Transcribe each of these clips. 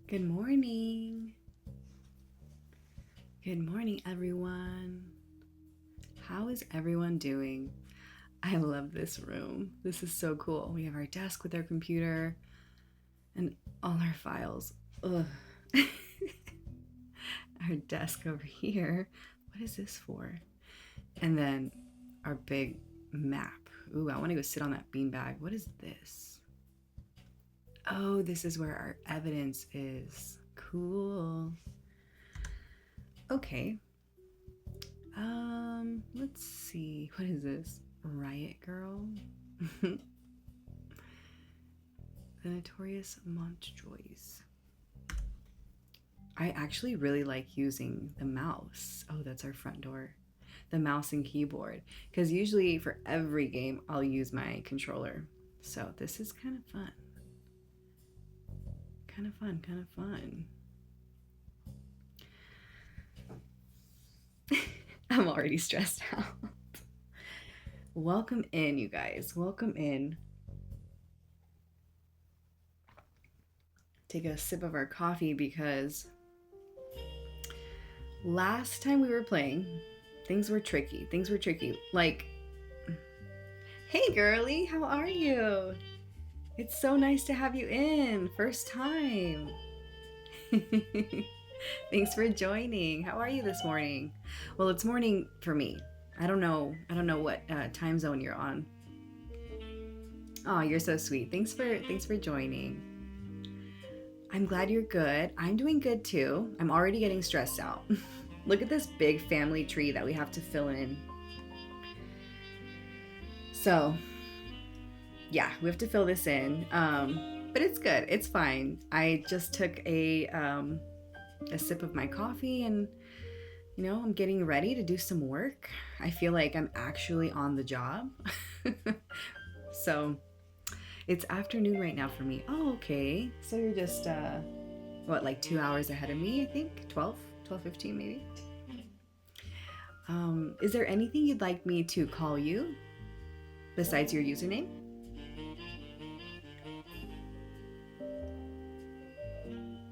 Good morning. Good morning, everyone. How is everyone doing? I love this room. This is so cool. We have our desk with our computer and all our files. Ugh. Our desk over here. What is this for? And then our big map. Ooh, I want to go sit on that beanbag. What is this? Oh, this is where our evidence is. Cool. Okay. Let's see. What is this? Riot Girl? The Notorious Montjoys. I actually really like using the mouse. Oh, that's our front door. The mouse and keyboard. Because usually for every game, I'll use my controller. So this is kind of fun. Kind of fun. I'm already stressed out. Welcome in, you guys. Welcome in. Take a sip of our coffee because last time we were playing, things were tricky. Like, hey girly, how are you? It's so nice to have you in. First time. Thanks for joining. How are you this morning? Well, it's morning for me. I don't know what time zone you're on. Oh, you're so sweet. Thanks for joining. I'm glad you're good. I'm doing good too. I'm already getting stressed out. Look at this big family tree that we have to fill in. So, yeah, we have to fill this in. But it's good. It's fine. I just took a sip of my coffee and I'm getting ready to do some work. I feel like I'm actually on the job. So it's afternoon right now for me. Oh, okay. So you're just, like 2 hours ahead of me, I think? 12:15 maybe? Is there anything you'd like me to call you besides your username?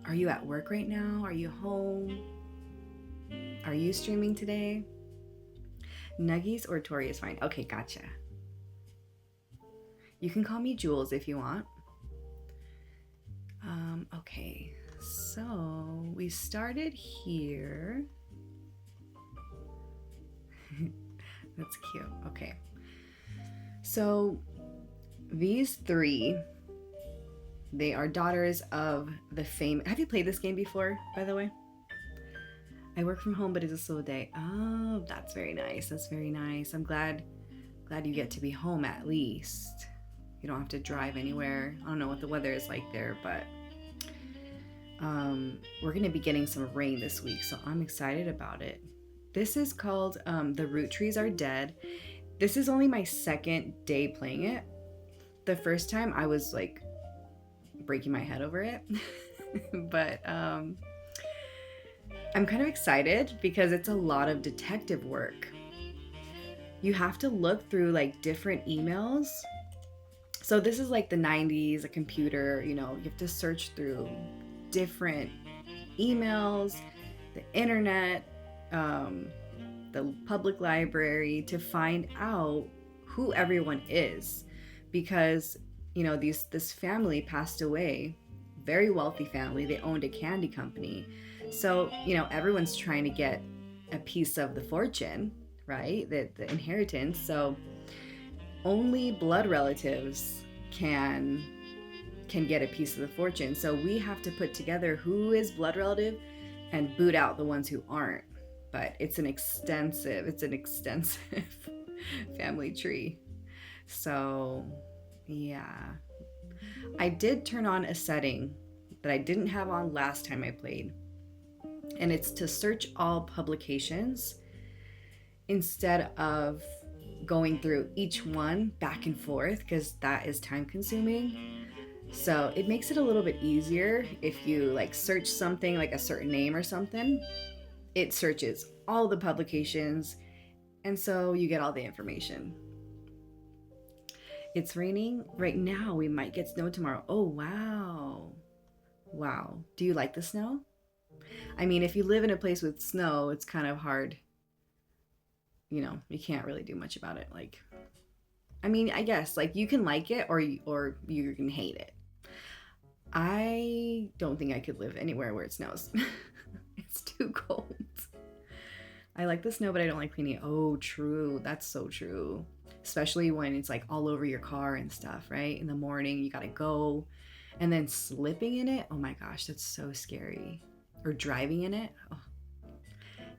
Are you at work right now? Are you home? Are you streaming today? Nuggies or Tori is fine. Okay, gotcha. You can call me Jules if you want. Okay, so we started here. That's cute. Okay. So these three, they are daughters of the famous... Have you played this game before, by the way? I work from home, but it's a slow day. Oh, that's very nice. That's very nice. I'm glad you get to be home at least. You don't have to drive anywhere. I don't know what the weather is like there, but we're gonna be getting some rain this week, so I'm excited about it. This is called The Root Trees Are Dead. This is only my second day playing it. The first time I was like breaking my head over it, but I'm kind of excited because it's a lot of detective work. You have to look through like different emails. So this is like the 90s, a computer, you have to search through different emails, the internet, the public library to find out who everyone is, because this family passed away, very wealthy family. They owned a candy company, so everyone's trying to get a piece of the fortune, right? The inheritance. So only blood relatives can get a piece of the fortune. So we have to put together who is blood relative and boot out the ones who aren't. But it's an extensive family tree. So yeah, I did turn on a setting that I didn't have on last time I played, and it's to search all publications instead of going through each one back and forth, because that is time consuming. So it makes it a little bit easier if you like search something like a certain name or something. It searches all the publications, and so you get all the information. It's raining right now. We might get snow tomorrow. Oh, wow. Wow. Do you like the snow? I mean, if you live in a place with snow, it's kind of hard. You can't really do much about it. Like, I mean, I guess like you can like it or you can hate it. I don't think I could live anywhere where it snows. It's too cold. I like the snow, but I don't like cleaning it. Oh, true. That's so true. Especially when it's like all over your car and stuff, right? In the morning, you gotta go. And then slipping in it, oh my gosh, that's so scary. Or driving in it, oh,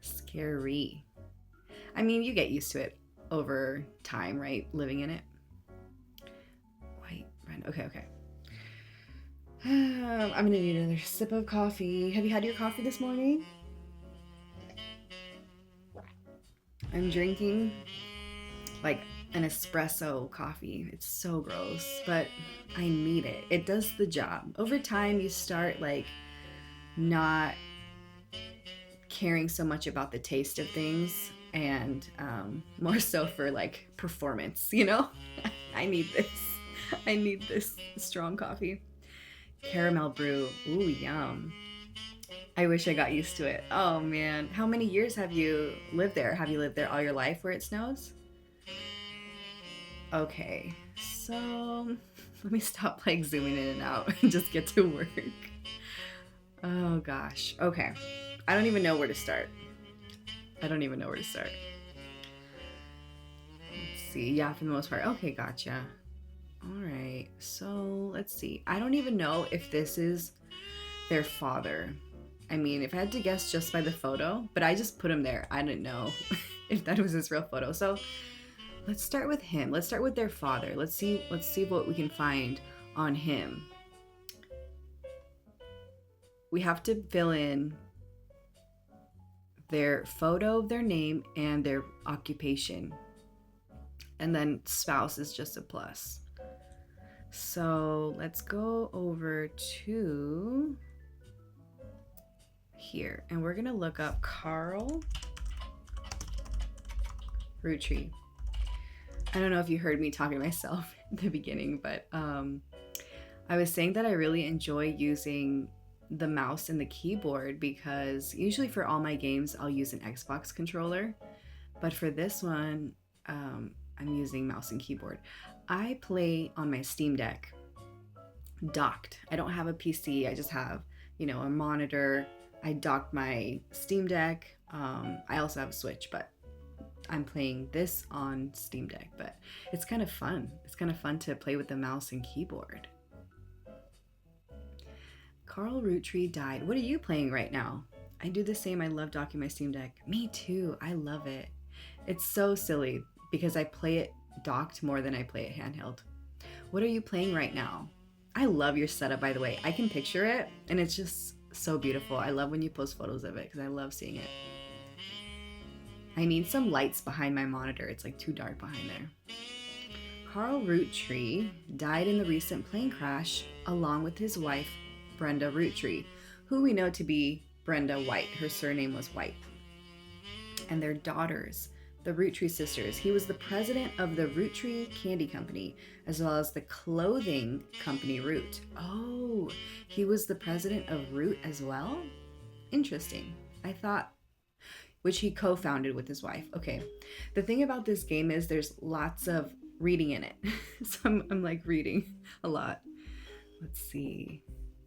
scary. I mean, you get used to it over time, right? Living in it. Wait, okay. I'm gonna need another sip of coffee. Have you had your coffee this morning? I'm drinking like an espresso coffee. It's so gross, but I need it. It does the job. Over time, you start like not caring so much about the taste of things, and more so for like performance. I need this strong coffee. Caramel brew. Ooh, yum. I wish I got used to it. Oh man, how many years have you lived there? Have you lived there all your life where it snows? Okay, so let me stop like zooming in and out and just get to work. Oh gosh. Okay. I don't even know where to start. Let's see. Yeah, for the most part. Okay, gotcha. All right. So let's see. I don't even know if this is their father. I mean, if I had to guess just by the photo, but I just put him there. I didn't know if that was his real photo. So let's start with him. Let's start with their father. Let's see what we can find on him. We have to fill in their photo, their name, and their occupation. And then spouse is just a plus. So let's go over to here, and we're gonna look up Carl Root Tree. I don't know if you heard me talking to myself at the beginning, but I was saying that I really enjoy using the mouse and the keyboard, because usually for all my games I'll use an Xbox controller, but for this one I'm using mouse and keyboard. I play on my Steam Deck docked. I don't have a PC. I just have a monitor. I docked my Steam Deck. I also have a Switch, but I'm playing this on Steam Deck. But it's kind of fun. It's kind of fun to play with the mouse and keyboard. Carl Root Tree died. What are you playing right now? I do the same. I love docking my Steam Deck. Me too. I love it. It's so silly because I play it docked more than I play it handheld. What are you playing right now? I love your setup, by the way. I can picture it, and it's just so beautiful. I love when you post photos of it because I love seeing it. I need some lights behind my monitor. It's like too dark behind there. Carl Roottree died in the recent plane crash along with his wife, Brenda Roottree, who we know to be Brenda White. Her surname was White. And their daughters, the Roottree sisters. He was the president of the Roottree Candy Company, as well as the clothing company Root. Oh, he was the president of Root as well? Interesting. I thought, which he co-founded with his wife. Okay. The thing about this game is there's lots of reading in it. So I'm like reading a lot. Let's see.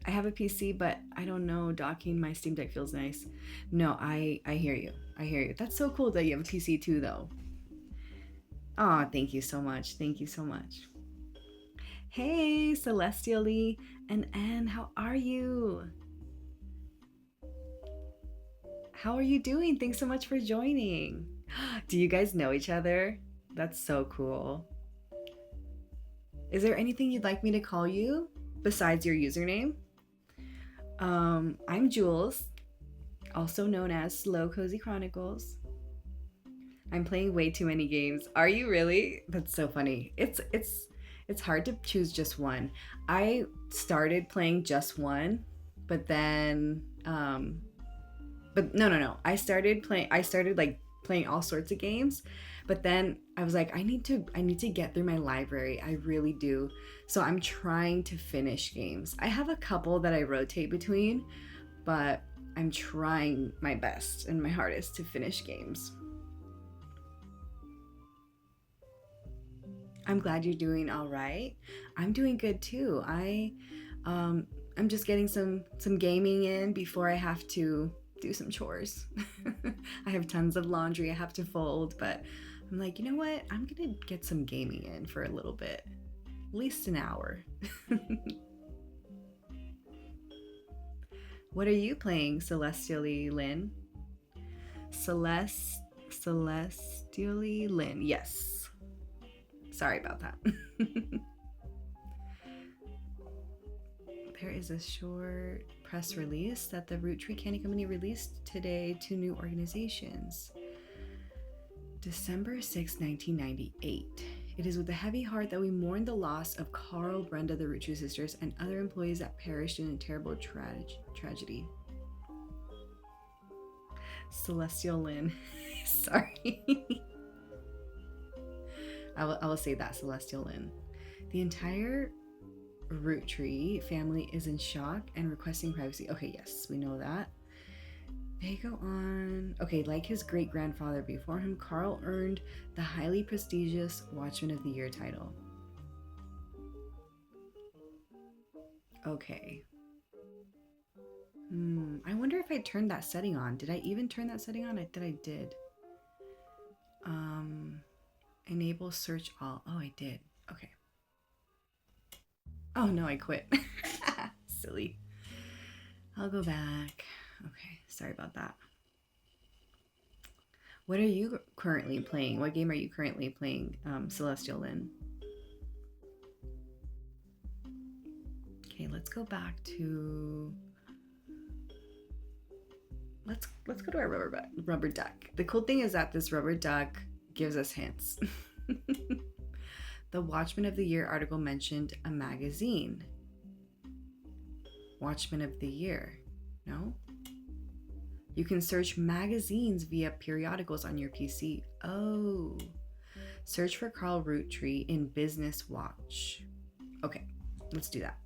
I have a PC, but I don't know. Docking my Steam Deck feels nice. No, I hear you. I hear you. That's so cool that you have a PC too, though. Oh, thank you so much. Thank you so much. Hey, Celestially and Anne, how are you? How are you doing? Thanks so much for joining. Do you guys know each other? That's so cool. Is there anything you'd like me to call you besides your username? I'm Jules, also known as Slow Cozy Chronicles. I'm playing way too many games. Are you really? That's so funny. It's hard to choose just one. I started playing just one, but then but no. I started like playing all sorts of games, but then I was like I need to get through my library. I really do. So I'm trying to finish games. I have a couple that I rotate between, but I'm trying my best and my hardest to finish games. I'm glad you're doing all right. I'm doing good too. I'm just getting some gaming in before I have to do some chores. I have tons of laundry I have to fold, but I'm like, you know what? I'm gonna get some gaming in for a little bit, at least an hour. What are you playing, Celestially Lynn? Celestially Lynn. Yes. Sorry about that. There is a short press release that the Roottree Candy Company released today to new organizations. December 6, 1998. It is with a heavy heart that we mourn the loss of Carl, Brenda, the Roottree sisters, and other employees that perished in a terrible tragedy. Celestial Lynn. Sorry. I will say that, Celestial Lynn. The entire Roottree family is in shock and requesting privacy. Okay, yes, we know that. They go on. Okay, like his great-grandfather before him, Carl earned the highly prestigious Watchman of the Year title. Okay. I wonder if I turned that setting on. Did I even turn that setting on? I did. Enable search all. Oh, I did. Okay. Oh no, I quit. Silly. I'll go back. Okay, sorry about that. What are you currently playing? What game are you currently playing, Celestial Lynn? Okay, let's go back to. Let's go to our rubber duck. The cool thing is that this rubber duck gives us hints. The Watchman of the Year article mentioned a magazine. Watchman of the Year. No? You can search magazines via periodicals on your PC. Oh. Search for Carl Roottree in Business Watch. Okay, let's do that.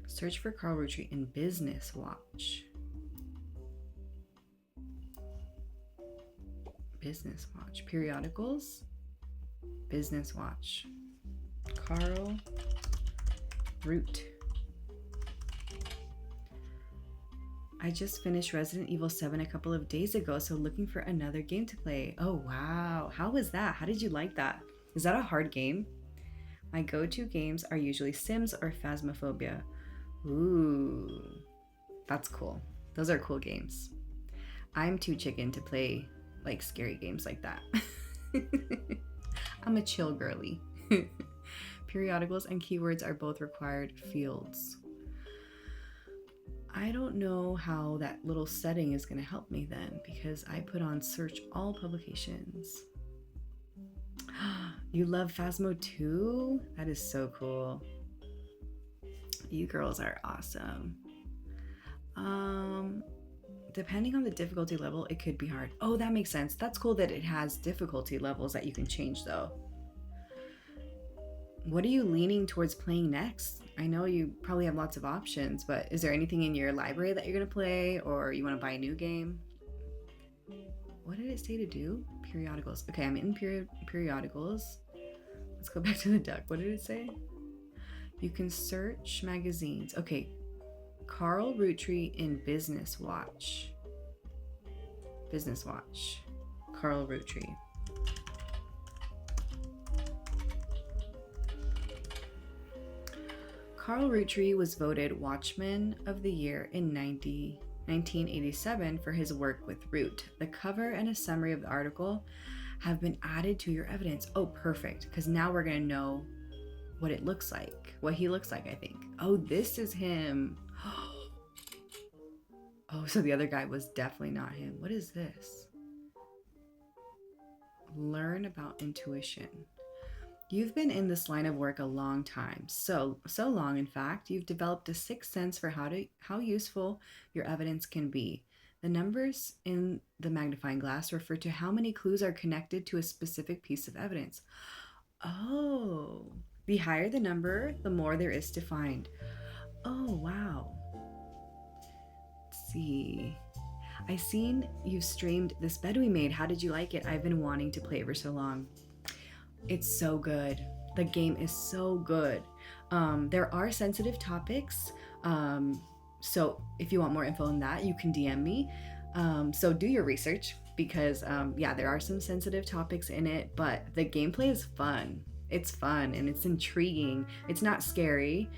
Search for Carl Roottree in Business Watch. Business Watch. Periodicals. Business Watch. Carl Root. I just finished Resident Evil 7 a couple of days ago, so looking for another game to play. Oh, wow. How was that? How did you like that? Is that a hard game? My go-to games are usually Sims or Phasmophobia. Ooh, that's cool. Those are cool games. I'm too chicken to play like scary games like that. I'm a chill girly. Periodicals and keywords are both required fields. I don't know how that little setting is going to help me then, because I put on search all publications. You love Phasmo too? That is so cool. You girls are awesome. Depending on the difficulty level, it could be hard. Oh, that makes sense. That's cool that it has difficulty levels that you can change though. What are you leaning towards playing next? I know you probably have lots of options, but is there anything in your library that you're going to play, or you want to buy a new game? What did it say to do? Periodicals. Okay, I'm in periodicals. Let's go back to the duck. What did it say? You can search magazines. Okay, Carl Roottree in Business Watch. Business Watch. Carl Roottree. Carl Roottree was voted Watchman of the Year in 1987 for his work with Root. The cover and a summary of the article have been added to your evidence. Oh, perfect, because now we're going to know what it looks like, what he looks like, I think. Oh, this is him. Oh, so the other guy was definitely not him. What is this? Learn about intuition. You've been in this line of work a long time. So long, in fact, you've developed a sixth sense for how useful your evidence can be. The numbers in the magnifying glass refer to how many clues are connected to a specific piece of evidence. Oh, the higher the number, the more there is to find. Oh, wow. Let's see. I seen you've streamed this bed we made. How did you like it? I've been wanting to play it for so long. It's so good. The game is so good. There are sensitive topics. So if you want more info on that, you can DM me. So do your research, because yeah, there are some sensitive topics in it, but the gameplay is fun. It's fun and it's intriguing. It's not scary.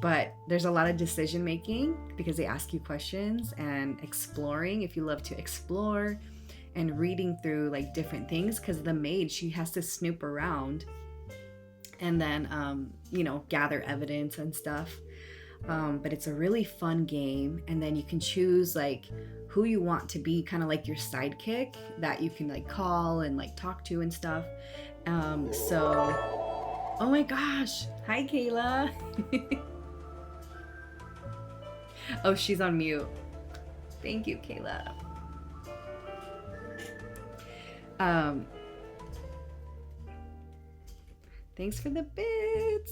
But there's a lot of decision making because they ask you questions, and exploring if you love to explore, and reading through like different things, because the maid, she has to snoop around and then gather evidence and stuff. But it's a really fun game, and then you can choose like who you want to be, kind of like your sidekick that you can like call and like talk to and stuff. Oh my gosh, hi Kayla. Oh, she's on mute. Thank you, Kayla. Thanks for the bits.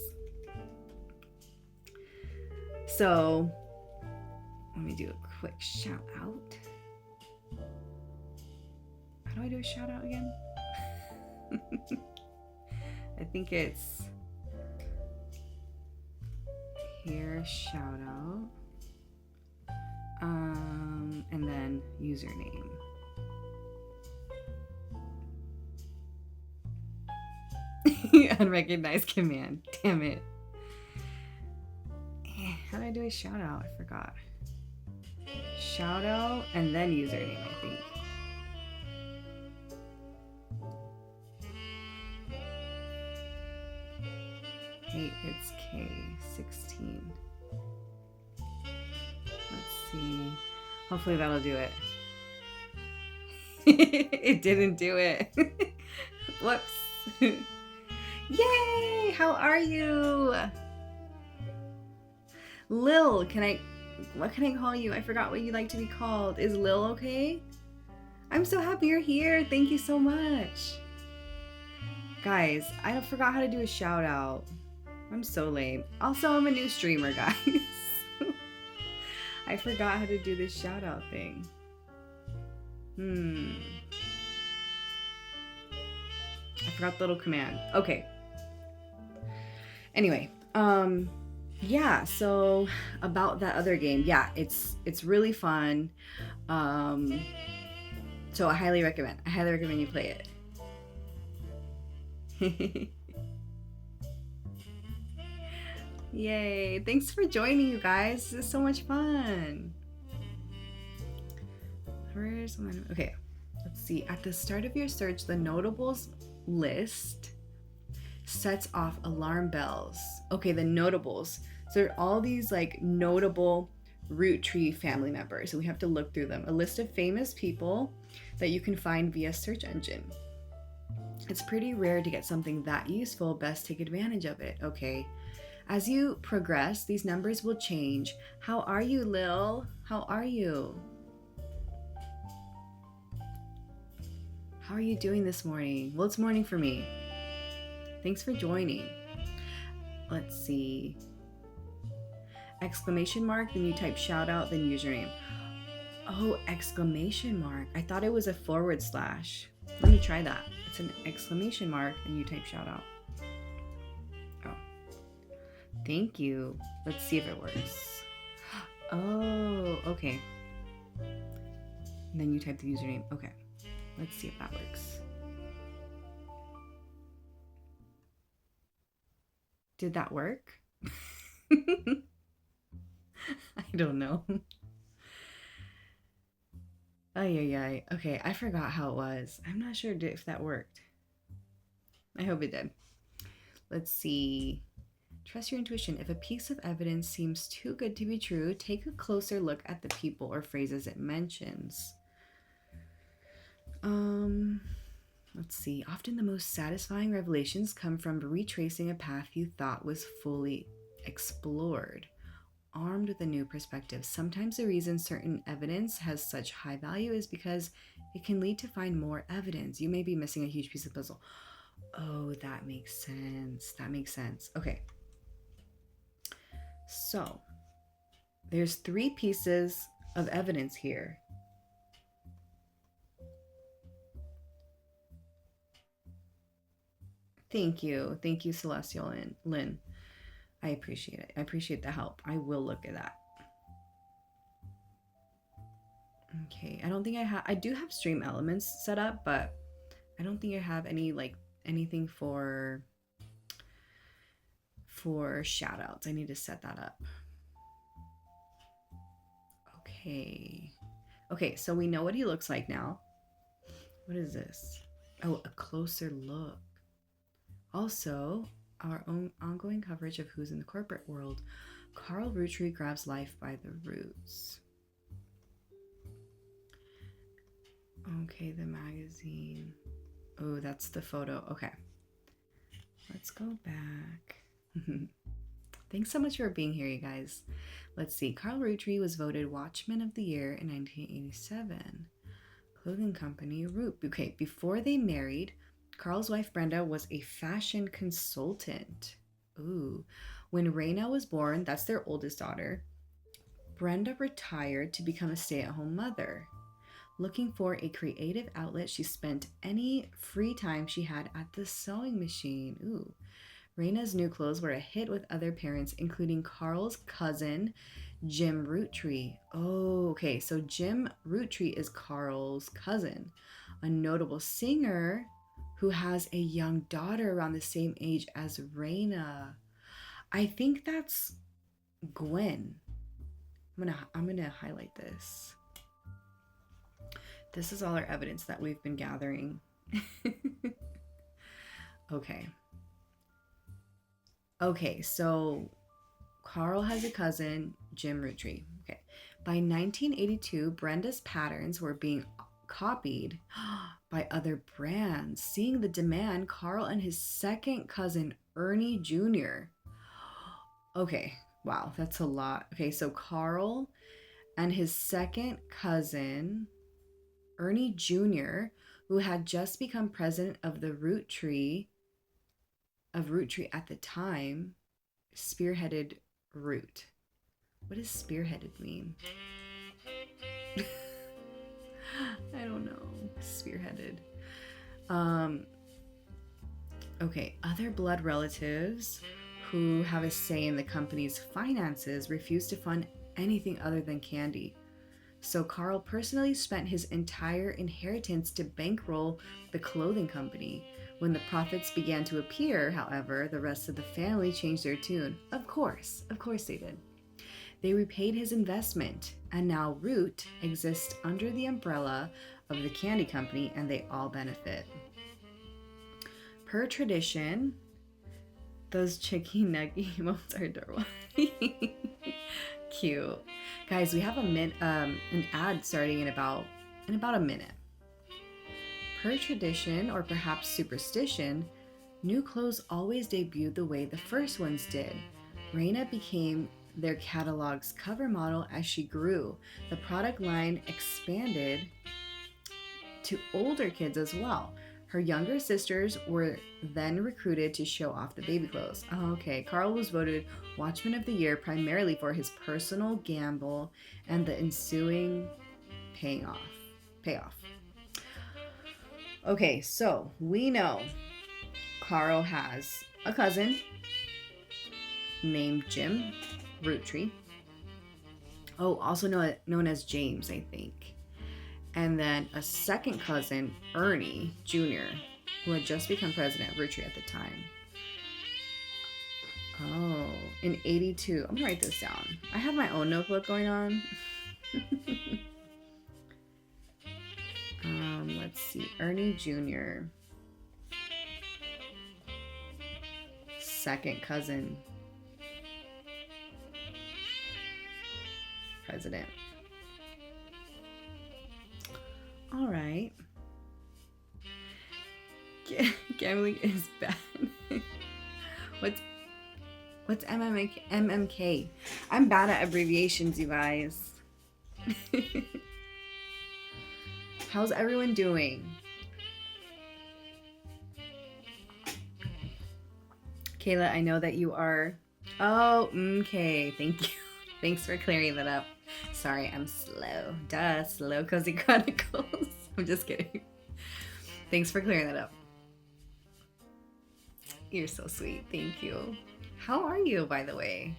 So let me do a quick shout out. How do I do a shout out again? I think it's here, shout out, and then username. Unrecognized command. Damn it. How do I do a shout out? I forgot. Shout out and then username, I think. Hey, it's K16. Let's see. Hopefully that'll do it. It didn't do it. Whoops. Yay! How are you? Lil, what can I call you? I forgot what you like to be called. Is Lil okay? I'm so happy you're here. Thank you so much. Guys, I forgot how to do a shout out. I'm so lame. Also, I'm a new streamer, guys. I forgot how to do this shout out thing. I forgot the little command. Okay. Anyway, yeah, so about that other game, yeah, it's really fun. So I highly recommend you play it. Yay, thanks for joining, you guys. This is so much fun. Where's one? Okay, let's see. At the start of your search, the notables list sets off alarm bells. Okay, the notables. So there are all these like notable root tree family members. So we have to look through them. A list of famous people that you can find via search engine. It's pretty rare to get something that useful. Best take advantage of it. Okay. As you progress, these numbers will change. How are you, Lil? How are you? How are you doing this morning? Well, it's morning for me. Thanks for joining. Let's see. Exclamation mark, then you type shout out, then username. Oh, exclamation mark. I thought it was a forward slash. Let me try that. It's an exclamation mark, and you type shout out. Oh. Thank you. Let's see if it works. Oh, okay. And then you type the username. Okay. Let's see if that works. Did that work? I don't know. Ay. Okay, I forgot how it was. I'm not sure if that worked. I hope it did. Let's see. Trust your intuition. If a piece of evidence seems too good to be true, take a closer look at the people or phrases it mentions. Let's see. Often the most satisfying revelations come from retracing a path you thought was fully explored. Armed with a new perspective. Sometimes the reason certain evidence has such high value is because it can lead to find more evidence. You may be missing a huge piece of the puzzle. Oh, that makes sense. That makes sense. Okay. So, there's 3 pieces of evidence here. Thank you. Thank you, Celestial and Lynn. I appreciate it. I appreciate the help. I will look at that. Okay, I don't think I do have stream elements set up, but I don't think I have any anything for shout outs. I need to set that up. Okay, so we know what he looks like now. What is this? Oh, a closer look. Also, our own ongoing coverage of who's in the corporate world. Carl Roottree grabs life by the roots. Okay, the magazine. Oh, that's the photo. Okay. Let's go back. Thanks so much for being here, you guys. Let's see. Carl Roottree was voted Watchman of the Year in 1987. Clothing company Root. Okay, before they married, Carl's wife Brenda was a fashion consultant. Ooh. When Raina was born, that's their oldest daughter, Brenda retired to become a stay-at-home mother. Looking for a creative outlet, she spent any free time she had at the sewing machine. Ooh. Raina's new clothes were a hit with other parents, including Carl's cousin, Jim Roottree. Oh, okay. So Jim Roottree is Carl's cousin, a notable singer who has a young daughter around the same age as Raina. I think that's Gwen. I'm gonna highlight this. This is all our evidence that we've been gathering. Okay, so Carl has a cousin, Jim Roottree. Okay. By 1982, Brenda's patterns were being copied by other brands. Seeing the demand, Carl and his second cousin, Ernie Jr. Okay, wow, that's a lot. Okay, so Carl and his second cousin, Ernie Jr., who had just become president of the Roottree at the time, spearheaded Root. What does spearheaded mean? I don't know. Spearheaded. Okay, other blood relatives who have a say in the company's finances refuse to fund anything other than candy. So Carl personally spent his entire inheritance to bankroll the clothing company. When the profits began to appear, however, the rest of the family changed their tune. Of course they did. They repaid his investment, and now Root exists under the umbrella of the candy company, and they all benefit. Per tradition, those chicken nugget emotes are adorable. Cute. Guys, we have an ad starting in about a minute. Per tradition, or perhaps superstition, new clothes always debuted the way the first ones did. Raina became their catalog's cover model as she grew. The product line expanded to older kids as well. Her younger sisters were then recruited to show off the baby clothes. Oh, okay, Carl was voted Watchman of the Year primarily for his personal gamble and the ensuing payoff. Okay, so we know Carl has a cousin named Jim Roottree. Oh, also known as James, I think. And then a second cousin, Ernie Jr., who had just become president of Roottree at the time. Oh, in 82. I'm gonna write this down. I have my own notebook going on. Let's see. Ernie Jr. Second cousin. President. All right. Gambling is bad. What's MMK? I'm bad at abbreviations, you guys. How's everyone doing? Kayla, I know that you are. Oh, okay. Thank you. Thanks for clearing that up. Sorry, I'm slow. Duh, slow Cozy Chronicles. I'm just kidding. Thanks for clearing that up. You're so sweet. Thank you. How are you, by the way?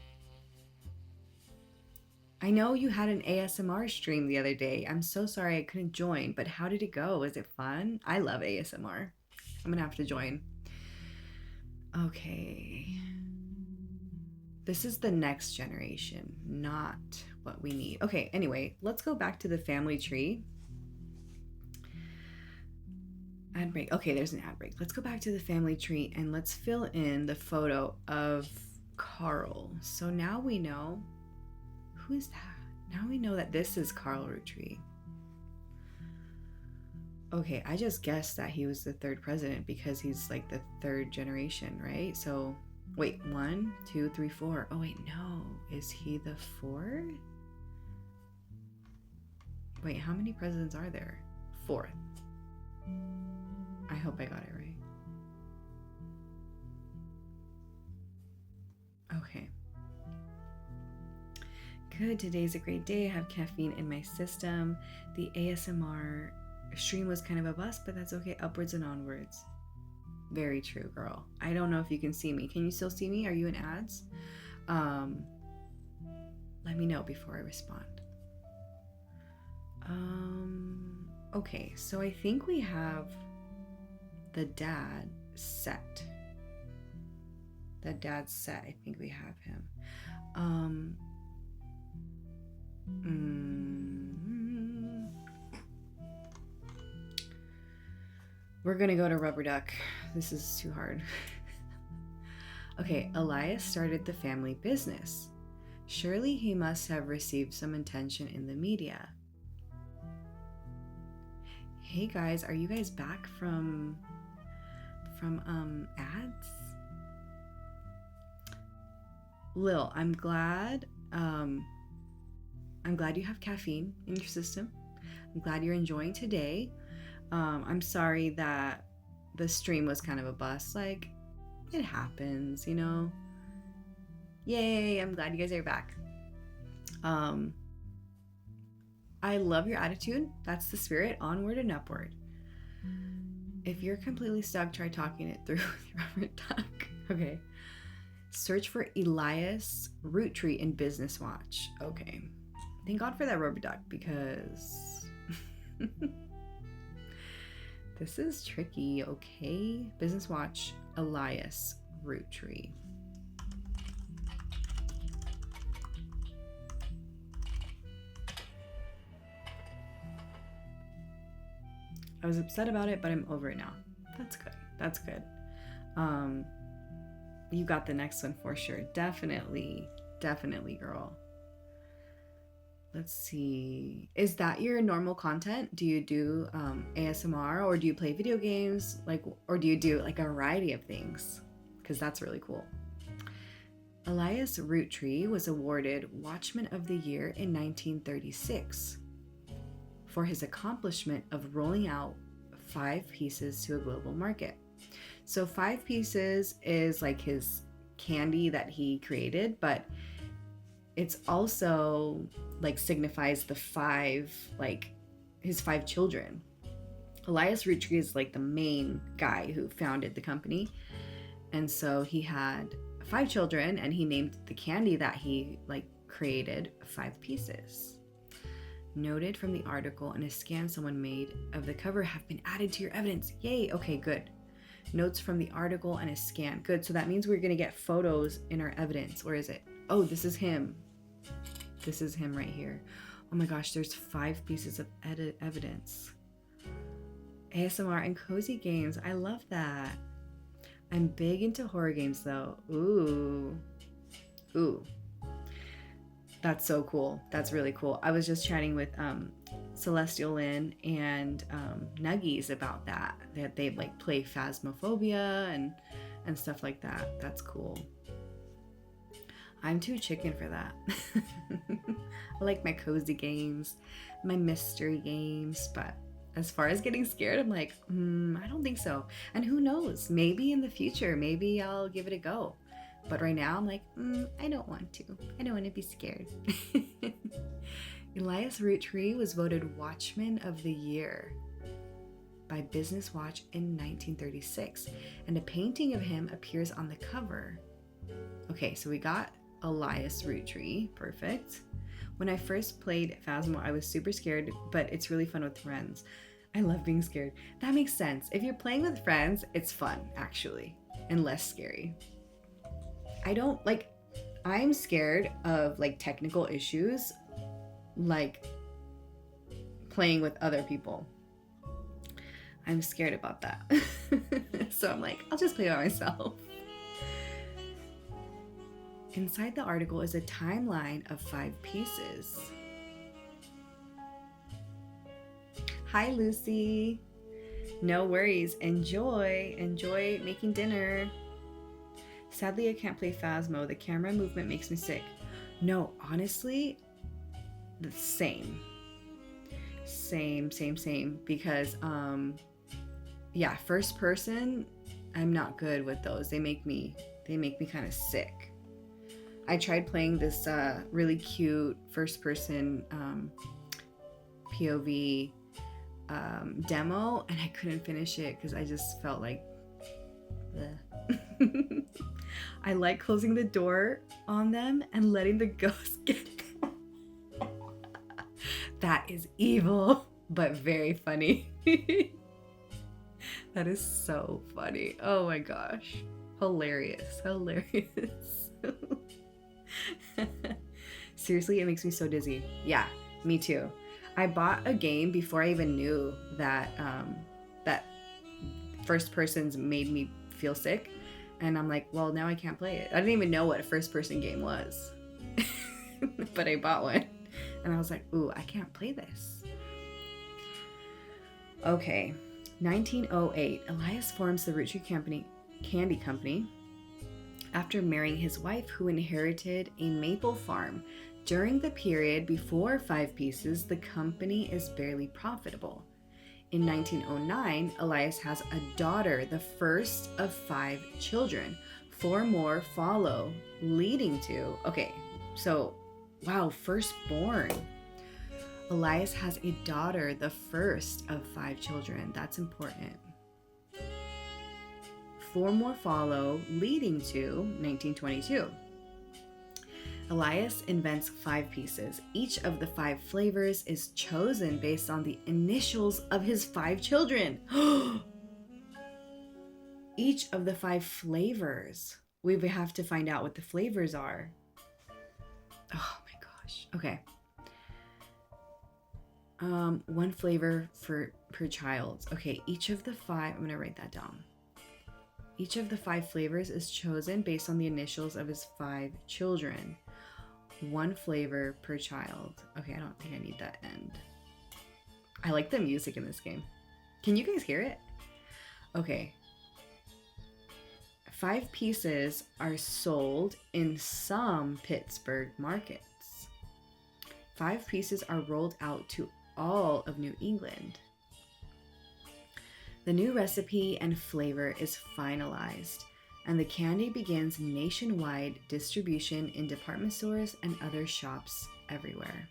I know you had an ASMR stream the other day. I'm so sorry I couldn't join, but how did it go? Was it fun? I love ASMR. I'm gonna have to join. Okay. This is the next generation, not what we need. Okay, anyway, let's go back to the family tree. Ad break. Okay, there's an ad break. Let's go back to the family tree and let's fill in the photo of Carl. So now we know, who is that? Now we know that this is Carl Roottree. Okay, I just guessed that he was the third president because he's like the third generation, right? So wait, 1, 2, 3, 4. Oh wait, no. Is he the fourth? Wait, how many presidents are there? Fourth. I hope I got it right. Okay. Good, today's a great day. I have caffeine in my system. The ASMR stream was kind of a bust, but that's okay. Upwards and onwards. Very true, girl. I don't know if you can see me. Can you still see me? Are you in ads? Let me know before I respond. Okay, so I think we have the dad set. The dad's set. I think we have him. We're gonna go to Rubber Duck. This is too hard. Okay, Elias started the family business. Surely he must have received some attention in the media. Hey guys, are you guys back from ads? Lil, I'm glad you have caffeine in your system. I'm glad you're enjoying today. I'm sorry that the stream was kind of a bust. Like, it happens, you know. Yay, I'm glad you guys are back. I love your attitude. That's the spirit. Onward and upward. If you're completely stuck, try talking it through with Rubber Duck. Okay. Search for Elias Roottree in Business Watch. Okay. Thank God for that, Rubber Duck, because this is tricky. Okay. Business Watch, Elias Roottree. I was upset about it, but I'm over it now. That's good. That's good. You got the next one for sure. Definitely, definitely, girl. Let's see. Is that your normal content? Do you do ASMR, or do you play video games? Like, or do you do like a variety of things? Because that's really cool. Elias Roottree was awarded Watchman of the Year in 1936 for his accomplishment of rolling out 5 pieces to a global market. So 5 pieces is like his candy that he created, but it's also like signifies the 5, like his 5 children. Elias Roottree is like the main guy who founded the company. And so he had 5 children, and he named the candy that he like created 5 pieces. Noted from the article and a scan someone made of the cover have been added to your evidence. Yay. Okay, good. Notes from the article and a scan. Good. So that means we're going to get photos in our evidence. Where is it? Oh, this is him. This is him right here. Oh my gosh, there's 5 pieces of evidence. ASMR and cozy games. I love that. I'm big into horror games though. Ooh. That's so cool. That's really cool. I was just chatting with Celestial Lynn and Nuggies about that they like play Phasmophobia and stuff like that. That's cool. I'm too chicken for that. I like my cozy games, my mystery games, but as far as getting scared, I'm like, I don't think so. And who knows? Maybe in the future, maybe I'll give it a go. But right now, I'm like, I don't want to. I don't want to be scared. Elias Roottree was voted Watchman of the Year by Business Watch in 1936, and a painting of him appears on the cover. Okay, so we got Elias Roottree. Perfect. When I first played Phasmo, I was super scared, but it's really fun with friends. I love being scared. That makes sense. If you're playing with friends, it's fun, actually, and less scary. I'm scared of like technical issues, like playing with other people. I'm scared about that. So I'm like, I'll just play by myself. Inside the article is a timeline of 5 pieces. Hi, Lucy. No worries. Enjoy making dinner. Sadly, I can't play Phasmo. The camera movement makes me sick. No, honestly, the same. Because, first person, I'm not good with those. They make me kind of sick. I tried playing this really cute first person POV demo, and I couldn't finish it because I just felt like bleh. I like closing the door on them and letting the ghost get that is evil, but very funny. That is so funny. Oh my gosh. Hilarious. Seriously, it makes me so dizzy. Yeah, me too. I bought a game before I even knew that that first person's made me feel sick, and I'm like, well, now I can't play it. I didn't even know what a first person game was. But I bought one, and I was like, ooh, I can't play this. Okay, 1908, Elias forms the Roottree Candy Company after marrying his wife, who inherited a maple farm. During the period before 5 pieces, the company is barely profitable. In 1909, Elias has a daughter, the first of 5 children. 4 more follow, leading to, firstborn. Elias has a daughter, the first of 5 children. That's important. 4 more follow, leading to 1922. Elias invents 5 pieces. Each of the 5 flavors is chosen based on the initials of his 5 children. Each of the 5 flavors. We have to find out what the flavors are. Oh my gosh. Okay. One flavor for per child. Okay, each of the five, I'm gonna write that down. Each of the five flavors is chosen based on the initials of his five children. One flavor per child. Okay, I don't think I need that end. I like the music in this game. Can you guys hear it? Okay. 5 pieces are sold in some Pittsburgh markets. 5 pieces are rolled out to all of New England. The new recipe and flavor is finalized, and the candy begins nationwide distribution in department stores and other shops everywhere.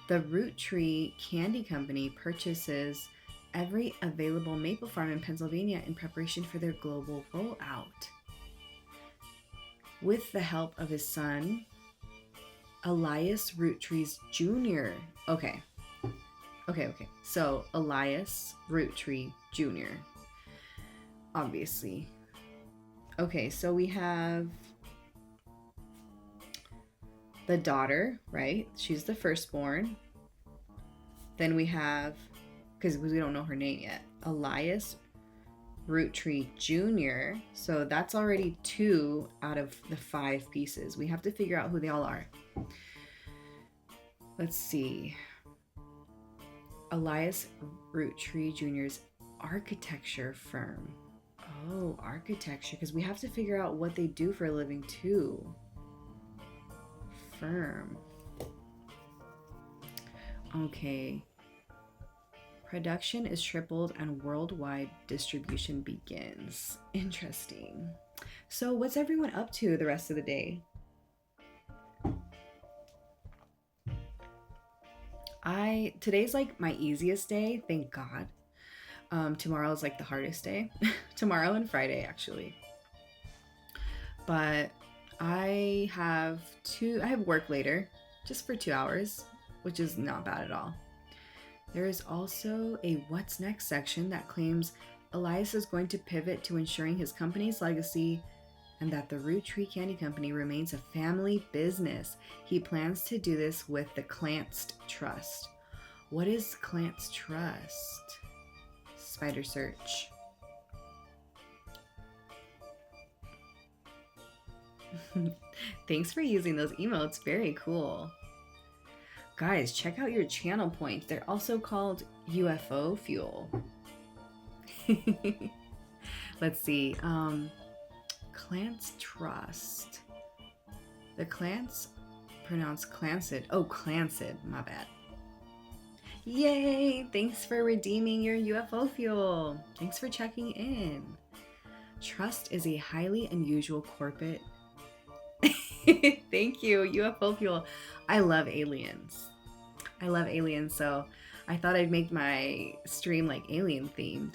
The Root Tree Candy Company purchases every available maple farm in Pennsylvania in preparation for their global rollout. With the help of his son, Elias Root Trees Jr. Okay. So Elias Root Tree Jr. Obviously. Okay, so we have the daughter, right? She's the firstborn. Then we have, because we don't know her name yet, Elias Root Tree Jr. So that's already 2 out of the 5 pieces. We have to figure out who they all are. Let's see. Elias Root Tree Jr.'s architecture firm. Oh, architecture, because we have to figure out what they do for a living too. Firm. Okay. Production is tripled and worldwide distribution begins. Interesting. So what's everyone up to the rest of the day? Today's like my easiest day, thank God. Tomorrow's like the hardest day. Tomorrow and Friday actually. But I have work later, just for 2 hours, which is not bad at all. There is also a what's next section that claims Elias is going to pivot to ensuring his company's legacy and that the Root Tree Candy Company remains a family business. He plans to do this with the Clance Trust. What is Clance Trust? Spider search. Thanks for using those emotes. Very cool. Guys, check out your channel points. They're also called UFO fuel. Let's see. Clance Trust. The Clance, pronounced Clancid. Oh, Clancid. My bad. Yay! Thanks for redeeming your UFO fuel. Thanks for checking in. Trust is a highly unusual corporate. Thank you, UFO fuel. I love aliens. So I thought I'd make my stream like alien themed.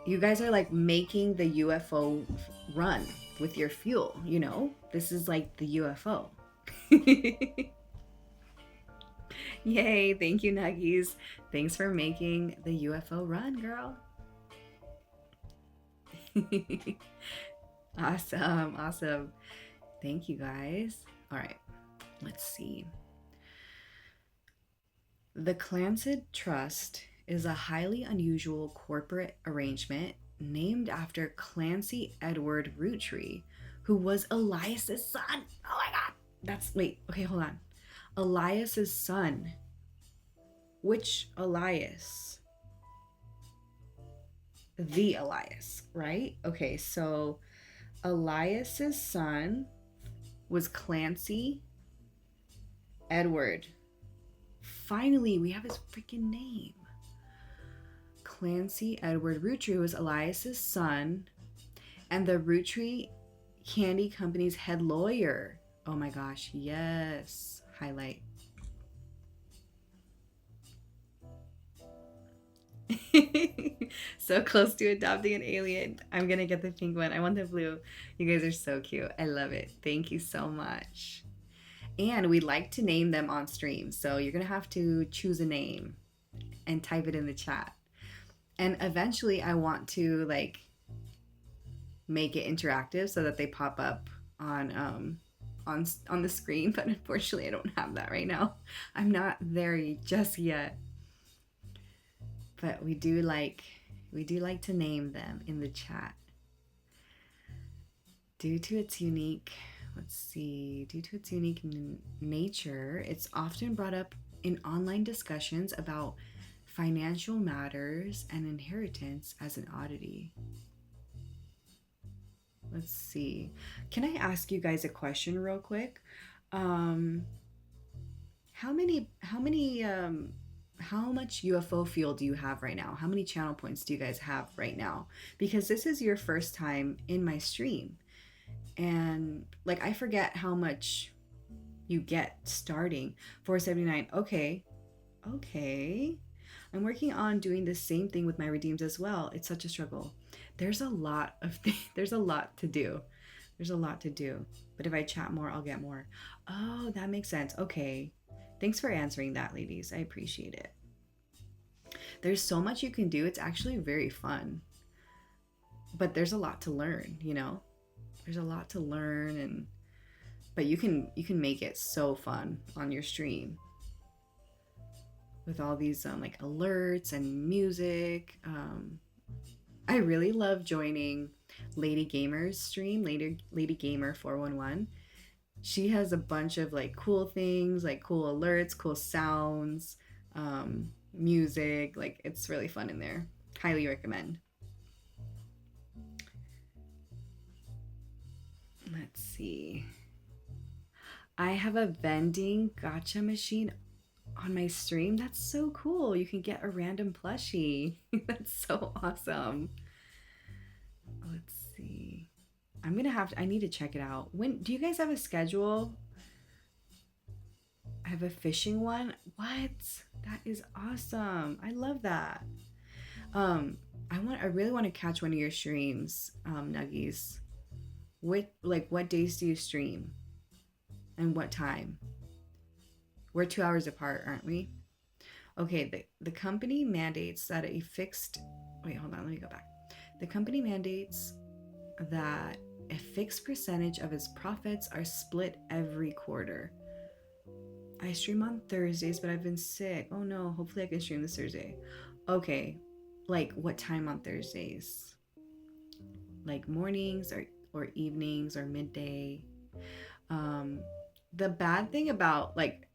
You guys are like making the UFO run with your fuel, you know? This is like the UFO. Yay, thank you, Nuggies. Thanks for making the UFO run, girl. Awesome. Thank you, guys. All right, let's see. The Clancid Trust is a highly unusual corporate arrangement named after Clancy Edward Root Tree, who was Elias's son. Oh my God. Hold on. Elias's son. Which Elias? The Elias, right? Okay, so Elias's son was Clancy Edward. Finally, we have his freaking name. Clancy Edward Root Tree was Elias's son and the Root Tree Candy Company's head lawyer. Oh my gosh, yes. Highlight. So close to adopting an alien. I'm gonna get the pink one. I want the blue. You guys are so cute. I love it. Thank you so much. And we like to name them on stream. So you're gonna have to choose a name and type it in the chat. And eventually I want to like make it interactive so that they pop up on on the screen, but unfortunately I don't have that right now. I'm not there just yet. But we do like to name them in the chat. Due to its unique, let's see, due to its unique nature, it's often brought up in online discussions about financial matters and inheritance as an oddity. Let's see. Can I ask you guys a question real quick? Um, how much UFO fuel do you have right now? How many channel points do you guys have right now? Because this is your first time in my stream. And like I forget how much you get starting. 479. Okay. Okay. I'm working on doing the same thing with my redeems as well. It's such a struggle. There's a lot of there's a lot to do. There's a lot to do. But if I chat more, I'll get more. Oh, that makes sense. Okay. Thanks for answering that, ladies. I appreciate it. There's so much you can do. It's actually very fun. But there's a lot to learn, you know? There's a lot to learn, and but you can make it so fun on your stream with all these like alerts and music. I really love joining Lady Gamer's stream, Lady Gamer 411. She has a bunch of like cool things, like cool alerts, cool sounds, music. Like it's really fun in there. Highly recommend. Let's see. I have a vending gacha machine on my stream. That's so cool. You can get a random plushie. That's so awesome. Let's see. I need to check it out. When do you guys have a schedule? I have a fishing one. What? That is awesome. I love that. I really want to catch one of your streams, Nuggies. What days do you stream? And what time? We're 2 hours apart, aren't we? Okay, the company mandates that a fixed wait, hold on, let me go back. The company mandates that a fixed percentage of its profits are split every quarter. I stream on Thursdays, but I've been sick. Oh no, hopefully I can stream this Thursday. Okay, like what time on Thursdays? Like mornings or evenings or midday? The bad thing about like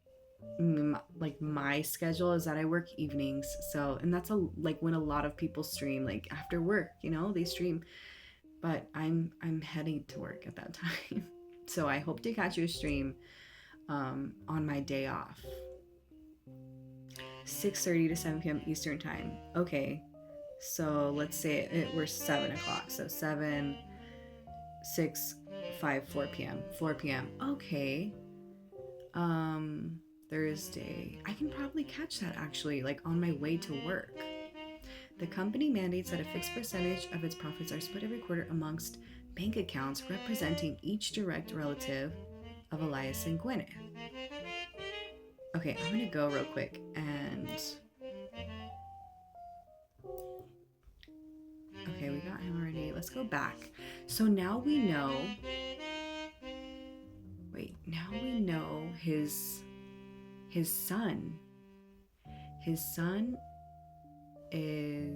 my schedule is that I work evenings, so and that's like when a lot of people stream like after work, you know, they stream, but I'm heading to work at that time. So I hope to catch your stream on my day off. 6:30 to 7 p.m. Eastern time. Okay, so let's say we're 7 o'clock, so 7, 6, 5, 4 p.m. 4 p.m. Okay. Thursday. I can probably catch that actually, like on my way to work. The company mandates that a fixed percentage of its profits are split every quarter amongst bank accounts representing each direct relative of Elias and Gwyneth. Okay, I'm gonna go real quick and... Okay, we got him already. Let's go back. So now we know... Wait, now we know his son. His son is...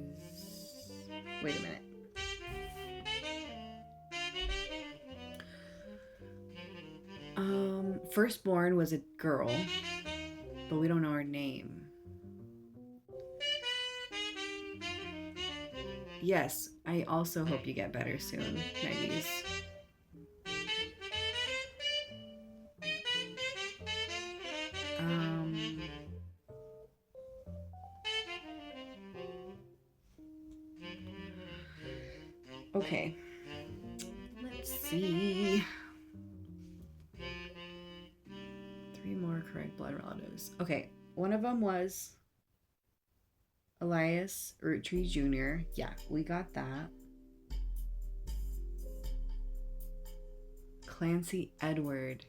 Wait a minute. Firstborn was a girl, but we don't know her name. Yes, I also hope you get better soon, Nuggies. Okay. Let's see. 3 more correct blood relatives. Okay, one of them was Elias Root Tree Jr. Yeah, we got that. Clancy Edward.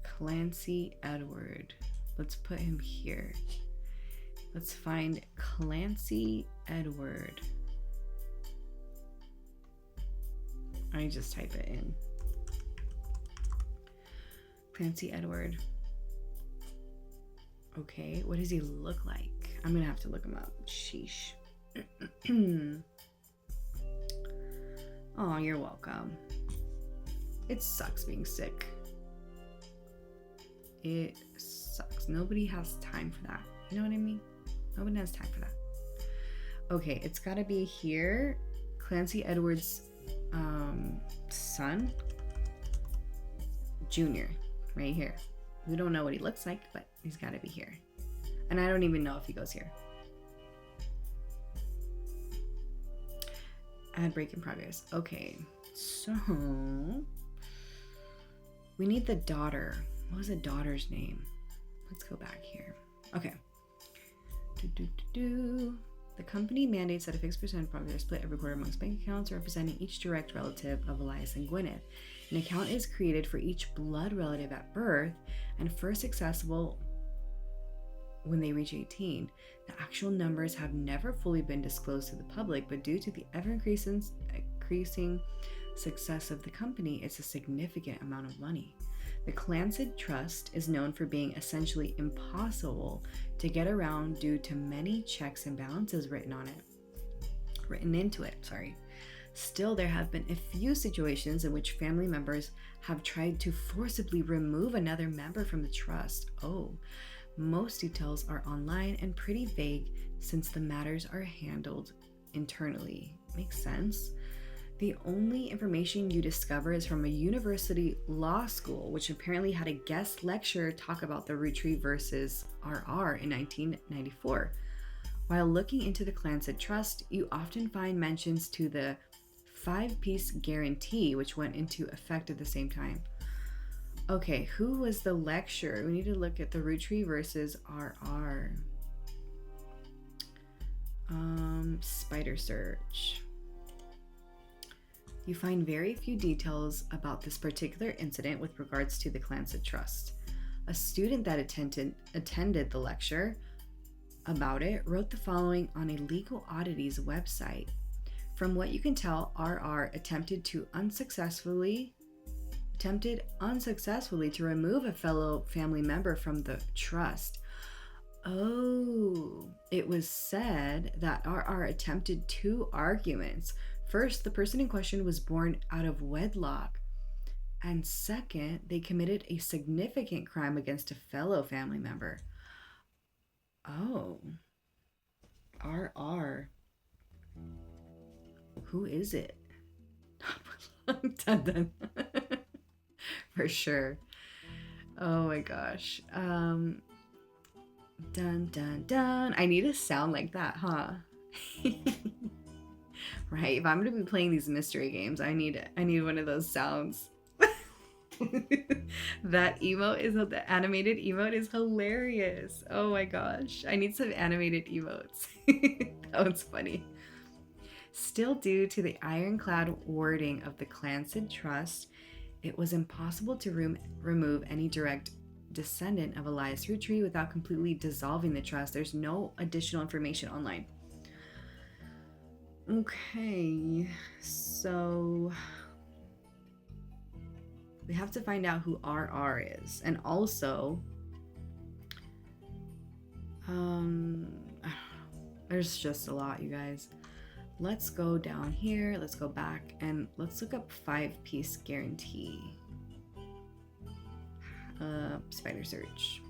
Clancy Edward. Let's put him here. Let's find Clancy Edward. I just type it in. Clancy Edward. Okay, what does he look like? I'm gonna have to look him up. Sheesh. Oh, you're welcome. It sucks being sick. It sucks. Nobody has time for that. You know what I mean? Nobody has time for that. Okay, it's gotta be here. Clancy Edwards' son, Junior, right here. We don't know what he looks like, but he's gotta be here. And I don't even know if he goes here. Ad break in progress. Okay, so we need the daughter. What was the daughter's name? Let's go back here. Okay. The company mandates that a fixed percent of profit is split every quarter amongst bank accounts representing each direct relative of Elias and Gwyneth. An account is created for each blood relative at birth and first accessible when they reach 18. The actual numbers have never fully been disclosed to the public, but due to the ever-increasing success of the company, it's a significant amount of money. The Clancy Trust is known for being essentially impossible to get around due to many checks and balances written into it. Still, there have been a few situations in which family members have tried to forcibly remove another member from the trust. Most details are online and pretty vague since the matters are handled internally. Makes sense? The only information you discover is from a university law school, which apparently had a guest lecturer talk about the Rootry versus RR in 1994. While looking into the Clancy Trust, you often find mentions to the 5-piece guarantee, which went into effect at the same time. Okay, who was the lecturer? We need to look at the Rootry versus RR. Spider search. You find very few details about this particular incident with regards to the Clancy Trust. A student that attended the lecture about it wrote the following on a legal oddities website. From what you can tell, RR attempted unsuccessfully to remove a fellow family member from the trust. It was said that RR attempted 2 arguments. First, the person in question was born out of wedlock. And second, they committed a significant crime against a fellow family member. RR. Who is it? Dun, dun. For sure. Oh my gosh. Dun dun dun. I need a sound like that, huh? Right. If I'm gonna be playing these mystery games, I need one of those sounds. That emote the animated emote is hilarious. Oh my gosh. I need some animated emotes. That one's funny. Still, due to the ironclad wording of the Clancy Trust, it was impossible to remove any direct descendant of Elias Rootry without completely dissolving the trust. There's no additional information online. Okay, so we have to find out who RR is. And also, there's just a lot, you guys. Let's go down here, let's go back, and let's look up 5-piece guarantee. Spider search.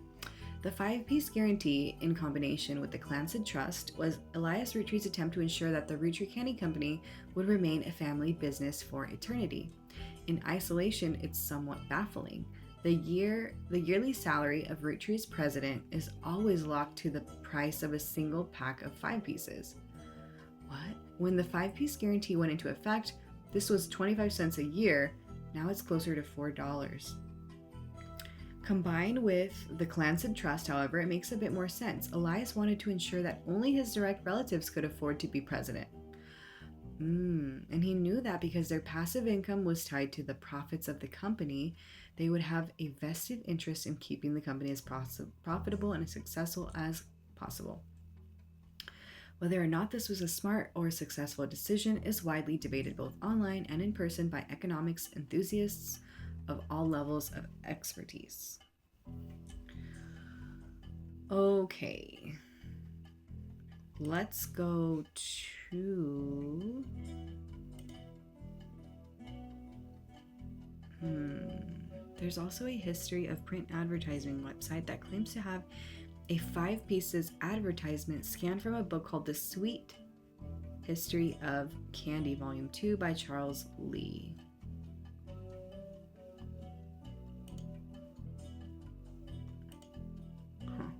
The 5-piece guarantee, in combination with the Clancy Trust, was Elias Rootry's attempt to ensure that the Rootry Candy Company would remain a family business for eternity. In isolation, it's somewhat baffling. The yearly salary of Rootry's president is always locked to the price of a single pack of 5 pieces. What? When the 5-piece guarantee went into effect, this was 25 cents a year. Now it's closer to $4. Combined with the Clancy Trust, however, it makes a bit more sense. Elias wanted to ensure that only his direct relatives could afford to be president. And he knew that because their passive income was tied to the profits of the company, they would have a vested interest in keeping the company as profitable and as successful as possible. Whether or not this was a smart or successful decision is widely debated both online and in person by economics enthusiasts. of all levels of expertise. Okay. Let's go to... There's also a history of print advertising website that claims to have a 5 pieces advertisement scanned from a book called The Sweet History of Candy, Volume 2 by Charles Lee. Huh.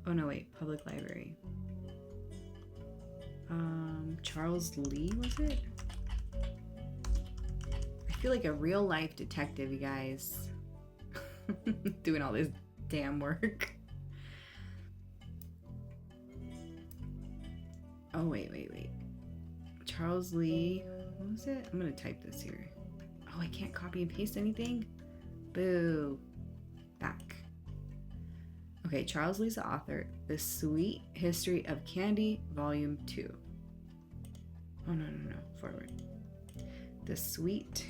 Oh no, wait, Public Library. Charles Lee, was it? I feel like a real life detective, you guys. Doing all this damn work. Oh, wait. Charles Lee, what was it? I'm gonna type this here. Oh, I can't copy and paste anything? Boo. Back. Okay, Charles Lee's the author. The Sweet History of Candy, Volume 2. Oh, no. Forward. The Sweet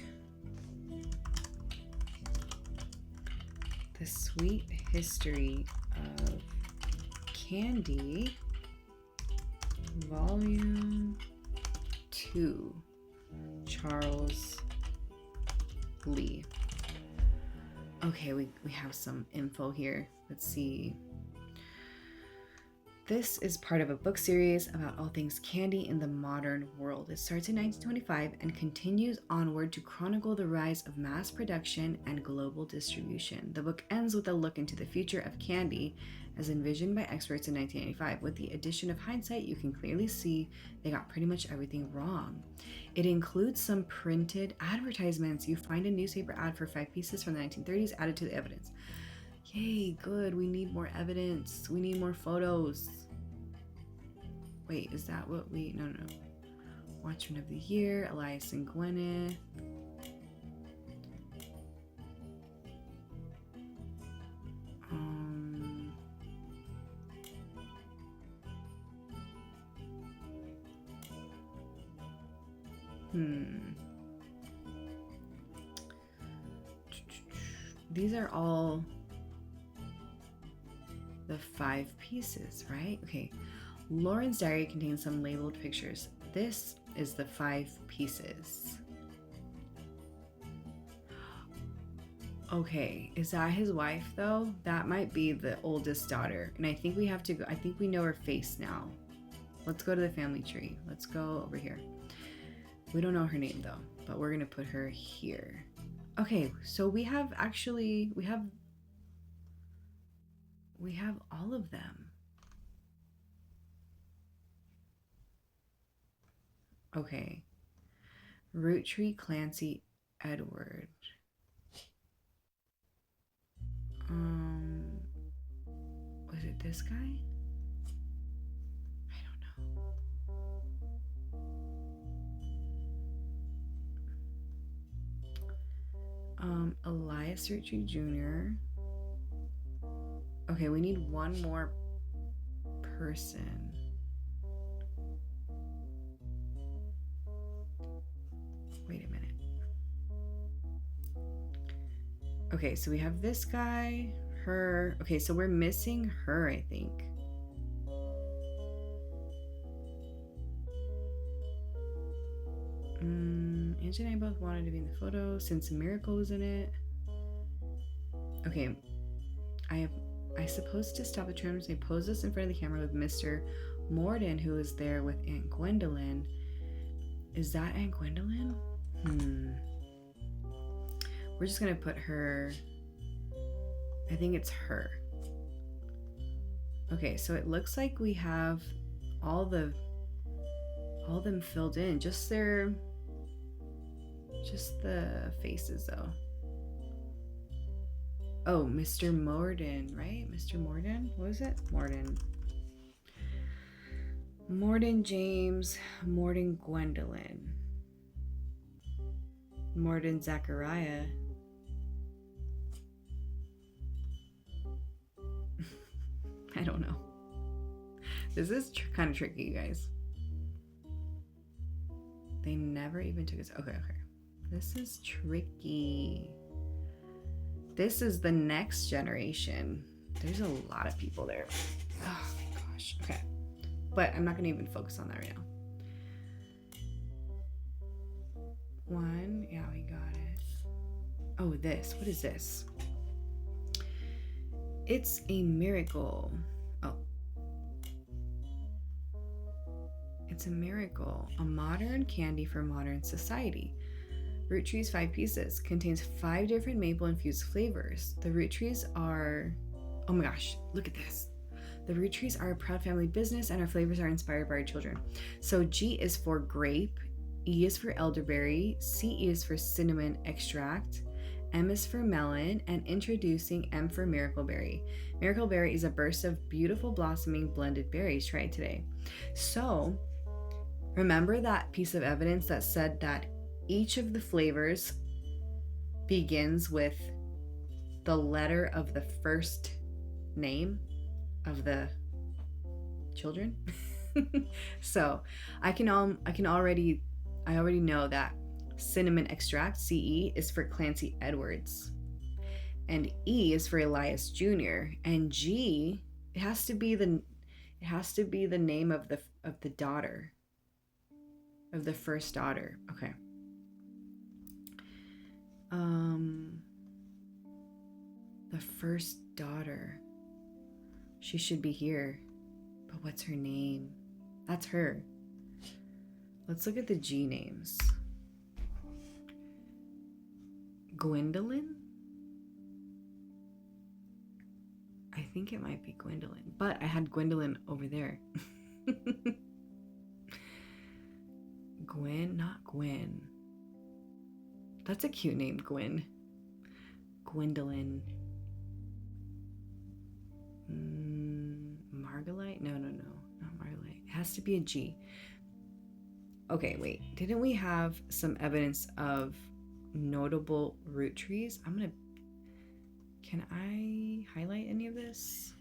History of Candy, Volume 2. Charles Lee. Okay, we have some info here. Let's see. This is part of a book series about all things candy in the modern world. It starts in 1925 and continues onward to chronicle the rise of mass production and global distribution. The book ends with a look into the future of candy as envisioned by experts in 1985. With the addition of hindsight, you can clearly see they got pretty much everything wrong. It includes some printed advertisements. You find a newspaper ad for 5 pieces from the 1930s added to the evidence. Yay, good. We need more evidence. We need more photos. Wait, is that what we... No. Watchman of the Year, Elias and Gwyneth. These are all the 5 pieces, right? Okay. Lauren's diary contains some labeled pictures. This is the 5 pieces. Okay, is that his wife though? That might be the oldest daughter. And I think we have to go, I think we know her face now. Let's go to the family tree. Let's go over here. We don't know her name though, but we're gonna put her here. Okay, so we have all of them. Okay. Root Tree, Clancy, Edward. Was it this guy? I don't know. Elias Root Tree Jr. Okay, we need one more person. Wait a minute. Okay, so we have this guy, her. Okay, so we're missing her, I think. Angie and I both wanted to be in the photo since Miracle was in it. Okay, I supposed to stop the tram and pose us in front of the camera with Mr. Morden, who was there with Aunt Gwendolyn. Is that Aunt Gwendolyn? We're just gonna put her. I think it's her. Okay, so it looks like we have all them filled in. Just the faces though. Oh, Mr. Morden, right? Mr. Morden? What is it? Morden James, Morden Gwendolyn, Morden Zachariah. I don't know. This is kind of tricky, you guys. They never even took us. Okay. This is tricky. This is the next generation. There's a lot of people there. Oh my gosh. Okay. But I'm not going to even focus on that right now. One. Yeah, we got it. Oh, this. What is this? It's a miracle. Oh. It's a miracle. A modern candy for modern society. Root Trees 5 pieces. Contains 5 different maple infused flavors. The Root Trees are... Oh my gosh, look at this. The Root Trees are a proud family business and our flavors are inspired by our children. So G is for grape, E is for elderberry, C is for cinnamon extract, M is for melon, and introducing M for miracle berry. Miracle berry is a burst of beautiful blossoming blended berries. Try it today. So remember that piece of evidence that said that each of the flavors begins with the letter of the first name of the children? So I already know that cinnamon extract, CE, is for Clancy Edwards, and E is for Elias Jr., and G, it has to be the name of the daughter, of the first daughter. Okay. The first daughter. She should be here. But what's her name? That's her. Let's look at the G names. Gwendolyn? I think it might be Gwendolyn, but I had Gwendolyn over there. Gwen, not Gwen. That's a cute name, Gwen. Gwendolyn. Margolite? No, not Margolite. It has to be a G. Okay, wait. Didn't we have some evidence of notable root trees? Can I highlight any of this?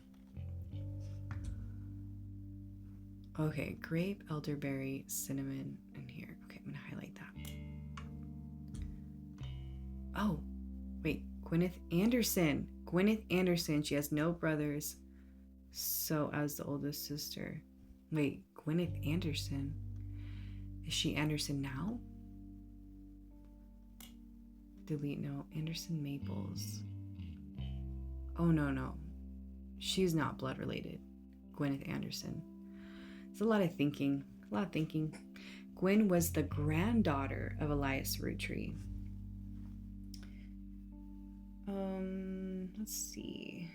Okay, grape, elderberry, cinnamon, and here. Okay, I'm gonna highlight that. Oh, wait, Gwyneth Anderson. Gwyneth Anderson, she has no brothers. So as the oldest sister. Wait, Gwyneth Anderson. Is she Anderson now? Delete, no. Anderson Maples. Oh, no. She's not blood related. Gwyneth Anderson. It's a lot of thinking. Gwen was the granddaughter of Elias Roottree. Let's see.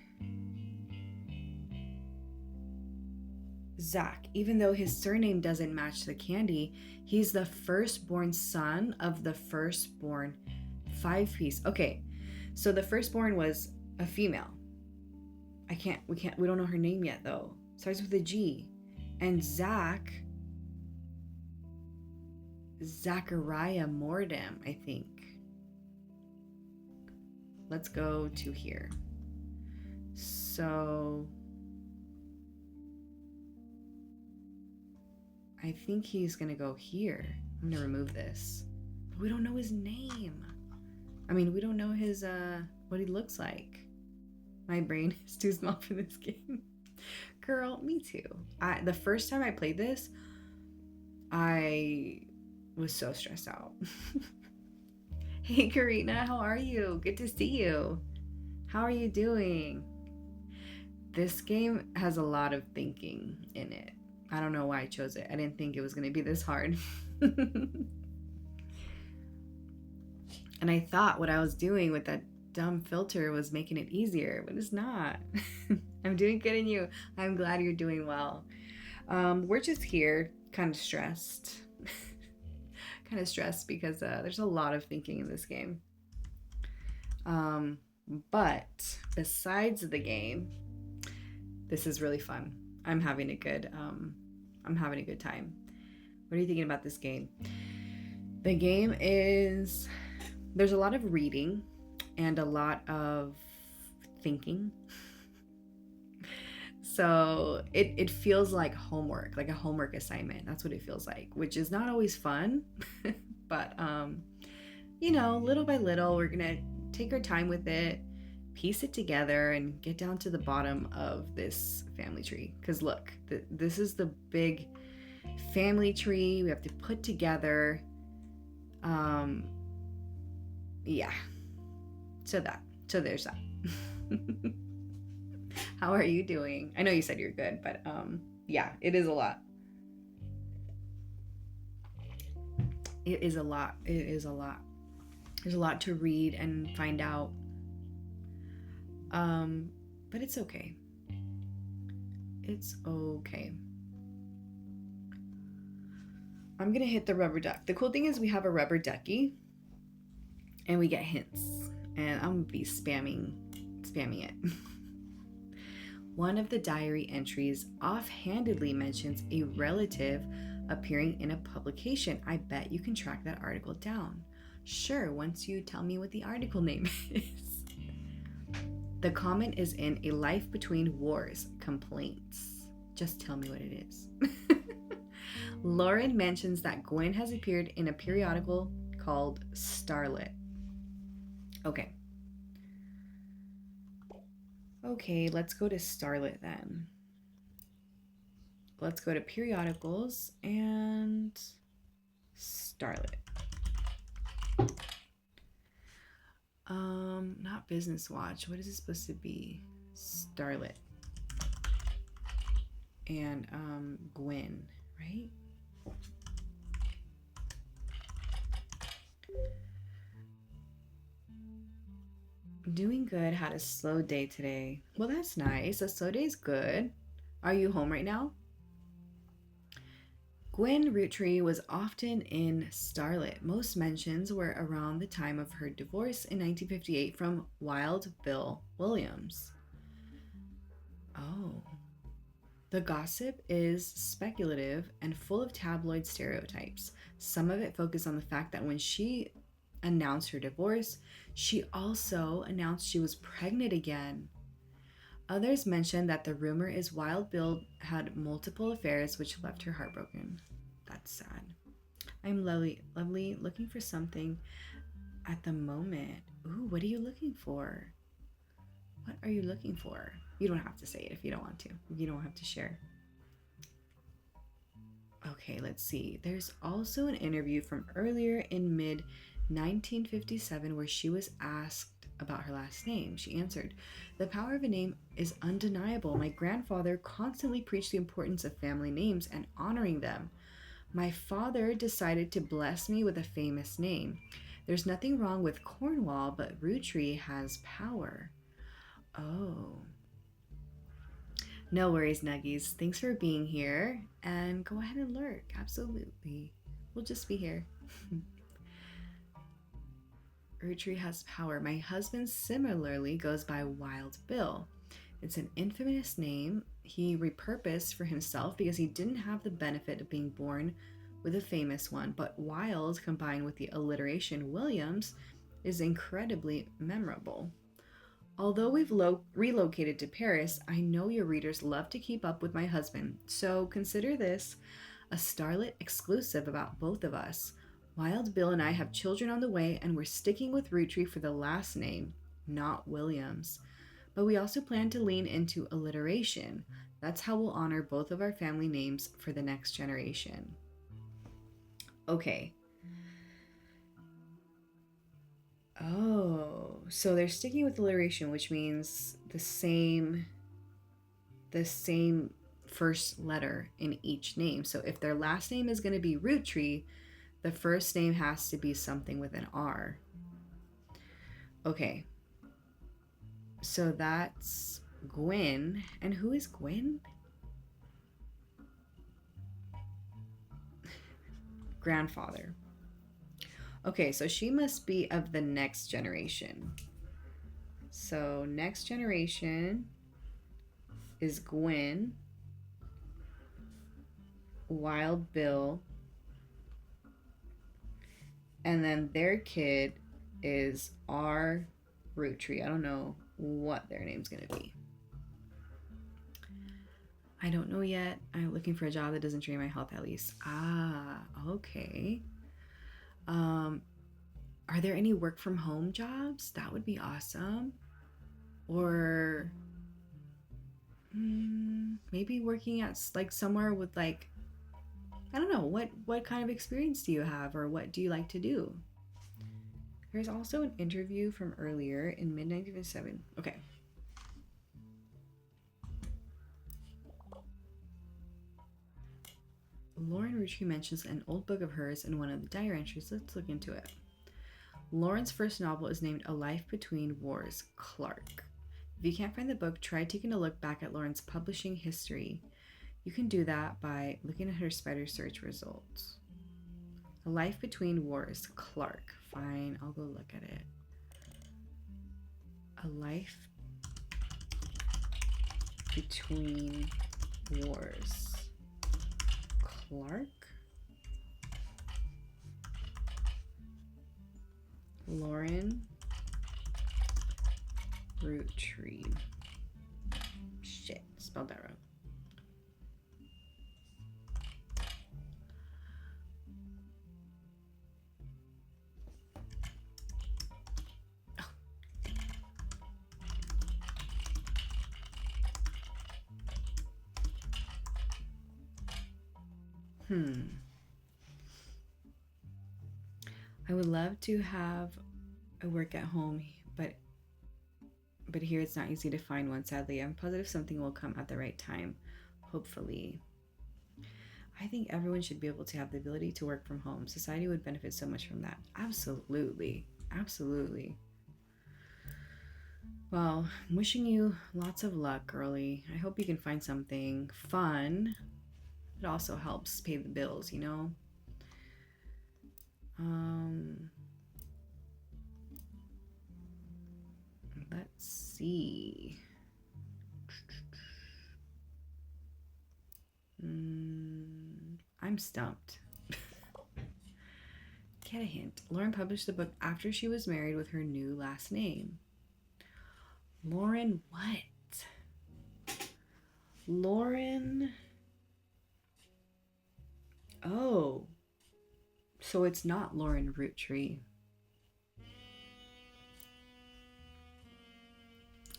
Zach, even though his surname doesn't match the candy, he's the firstborn son of the firstborn 5-piece. Okay, so the firstborn was a female. We don't know her name yet though. Starts with a G. And Zachariah Mordem, I think. Let's go to here. So I think he's gonna go here. I'm gonna remove this. But we don't know his name. We don't know his what he looks like. My brain is too small for this game. Girl, me too. The first time I played this, I was so stressed out. Hey Karina, how are you? Good to see you. How are you doing? This game has a lot of thinking in it. I don't know why I chose it. I didn't think it was going to be this hard. And I thought what I was doing with that dumb filter was making it easier, but it's not. I'm doing good in you. I'm glad you're doing well. We're just here kind of stressed. Because there's a lot of thinking in this game. But besides the game, this is really fun. I'm having a good time. What are you thinking about this game? The game is, there's a lot of reading and a lot of thinking. So it feels like homework, like a homework assignment. That's what it feels like, which is not always fun, but little by little, we're going to take our time with it, piece it together, and get down to the bottom of this family tree. Because look, this is the big family tree we have to put together. Um, yeah. So there's that. How are you doing? I know you said you're good, but yeah, it is a lot. It is a lot. It is a lot. There's a lot to read and find out. But it's okay. It's okay. I'm gonna hit the rubber duck. The cool thing is we have a rubber ducky and we get hints. And I'm gonna be spamming it. One of the diary entries offhandedly mentions a relative appearing in a publication. I bet you can track that article down. Sure, once you tell me what the article name is. The comment is in A Life Between Wars, Complaints. Just tell me what it is. Lauren mentions that Gwen has appeared in a periodical called Starlet. Okay. Okay, let's go to Starlet then. Let's go to periodicals and Starlet. Not Business Watch. What is it supposed to be? Starlet. And Gwen, right? Doing good. Had a slow day today. Well, that's nice. A slow day is good. Are you home right now? Gwen Roottree was often in Starlet. Most mentions were around the time of her divorce in 1958 from Wild Bill Williams. Oh. The gossip is speculative and full of tabloid stereotypes. Some of it focused on the fact that when she announced her divorce, she also announced she was pregnant again. Others mentioned that the rumor is Wild Bill had multiple affairs, which left her heartbroken. That's sad. I'm lovely looking for something at the moment. Ooh, what are you looking for? What are you looking for? You don't have to say it if you don't want to. You don't have to share. Okay, let's see. There's also an interview from earlier in mid 1957 where she was asked about her last name. She answered, "The power of a name is undeniable. My grandfather constantly preached the importance of family names and honoring them. My father decided to bless me with a famous name. There's nothing wrong with Cornwall, but Roottree has power." Oh. No worries, Nuggies. Thanks for being here. And go ahead and lurk. Absolutely. We'll just be here. Roottree has power. My husband similarly goes by Wild Bill. It's an infamous name he repurposed for himself because he didn't have the benefit of being born with a famous one, but Wild combined with the alliteration Williams is incredibly memorable. Although we've relocated to Paris, I know your readers love to keep up with my husband, so consider this a Starlet exclusive about both of us. Wild Bill and I have children on the way, and we're sticking with Roottree for the last name, not Williams. But we also plan to lean into alliteration. That's how we'll honor both of our family names for the next generation. Okay. Oh, so they're sticking with alliteration, which means the same first letter in each name. So if their last name is going to be Roottree, the first name has to be something with an R. Okay. So that's Gwen. And who is Gwen? Grandfather. Okay, so she must be of the next generation. So next generation is Gwen, Wild Bill, and then their kid is R. Roottree. I don't know what their name's gonna be. I don't know yet. I'm looking for a job that doesn't drain my health at least. Ah, okay. Are there any work from home jobs? That would be awesome. Or maybe working at like somewhere with like, I don't know, what kind of experience do you have, or what do you like to do? There's also an interview from earlier in mid 1997. Okay. Lauren Ritchie mentions an old book of hers in one of the diary entries. Let's look into it. Lauren's first novel is named A Life Between Wars, Clark. If you can't find the book, try taking a look back at Lauren's publishing history. You can do that by looking at her spider search results. A Life Between Wars, Clark. Fine, I'll go look at it. A Life Between Wars, Clark. Lauren Root Tree. Shit, spelled that wrong. I would love to have a work at home, but here it's not easy to find one, sadly. I'm positive something will come at the right time, hopefully. I think everyone should be able to have the ability to work from home. Society would benefit so much from that. Absolutely. Absolutely. Well, I'm wishing you lots of luck, girlie. I hope you can find something fun. It also helps pay the bills, you know? Let's see. I'm stumped. Get a hint. Lauren published the book after she was married with her new last name. Lauren what? Lauren. Oh. So it's not Lauren Root Tree.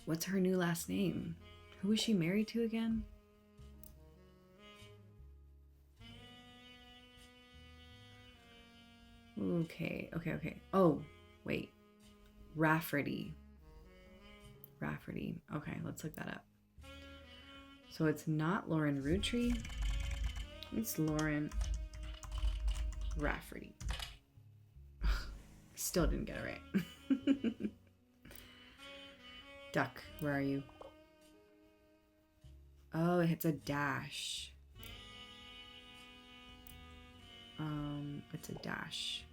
What's her new last name? Who is she married to again? Okay. Oh, wait. Rafferty. Okay, let's look that up. So it's not Lauren Root Tree. It's Lauren Rafferty. Still didn't get it right. Duck, where are you? Oh, it's a dash. It's a dash.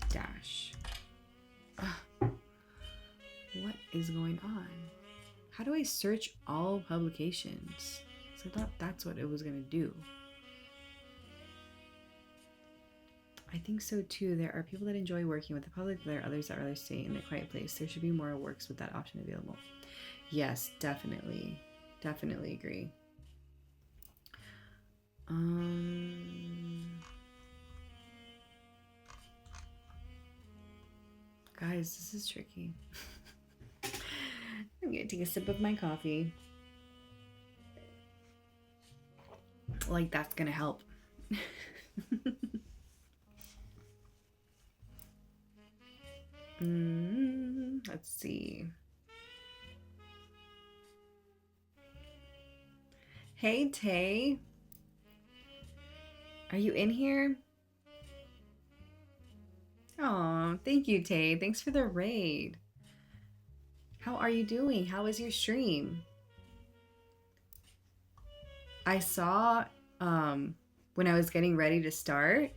Dash. What is going on? How do I search all publications? So I thought that's what it was gonna do. I think so too. There are people that enjoy working with the public. There are others that rather stay in a quiet place. There should be more works with that option available. Yes, definitely. Definitely agree. Guys, this is tricky. I'm gonna take a sip of my coffee. Like that's gonna help. Let's see. Hey, Tay. Are you in here? Oh, thank you, Tay. Thanks for the raid. How are you doing? How was your stream? I saw when I was getting ready to start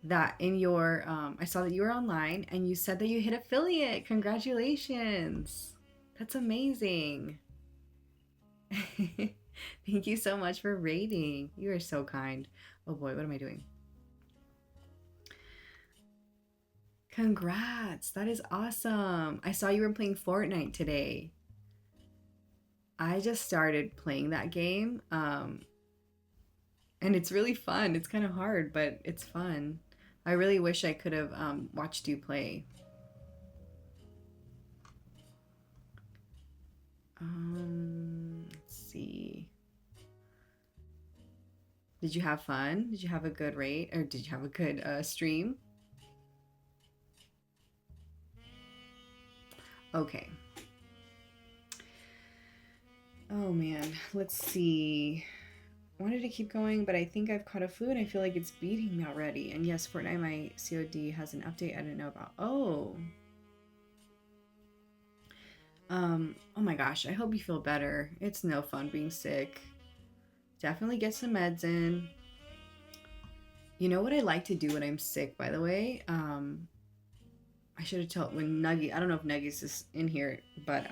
that in your I saw that you were online and you said that you hit affiliate. Congratulations. That's amazing. Thank you so much for raiding. You are so kind. Oh boy, what am I doing? Congrats. That is awesome. I saw you were playing Fortnite today. I just started playing that game, and it's really fun. It's kind of hard, but it's fun. I really wish I could have watched you play. Let's see. Did you have fun? Did you have a good rate, or did you have a good stream? Okay. Oh man, let's see. I wanted to keep going, but I think I've caught a flu and I feel like it's beating me already. And yes, Fortnite, my COD has an update I didn't know about. Oh. Oh my gosh, I hope you feel better. It's no fun being sick. Definitely get some meds in. You know what I like to do when I'm sick, by the way? I should have told when Nuggy, I don't know if Nuggy's is in here, but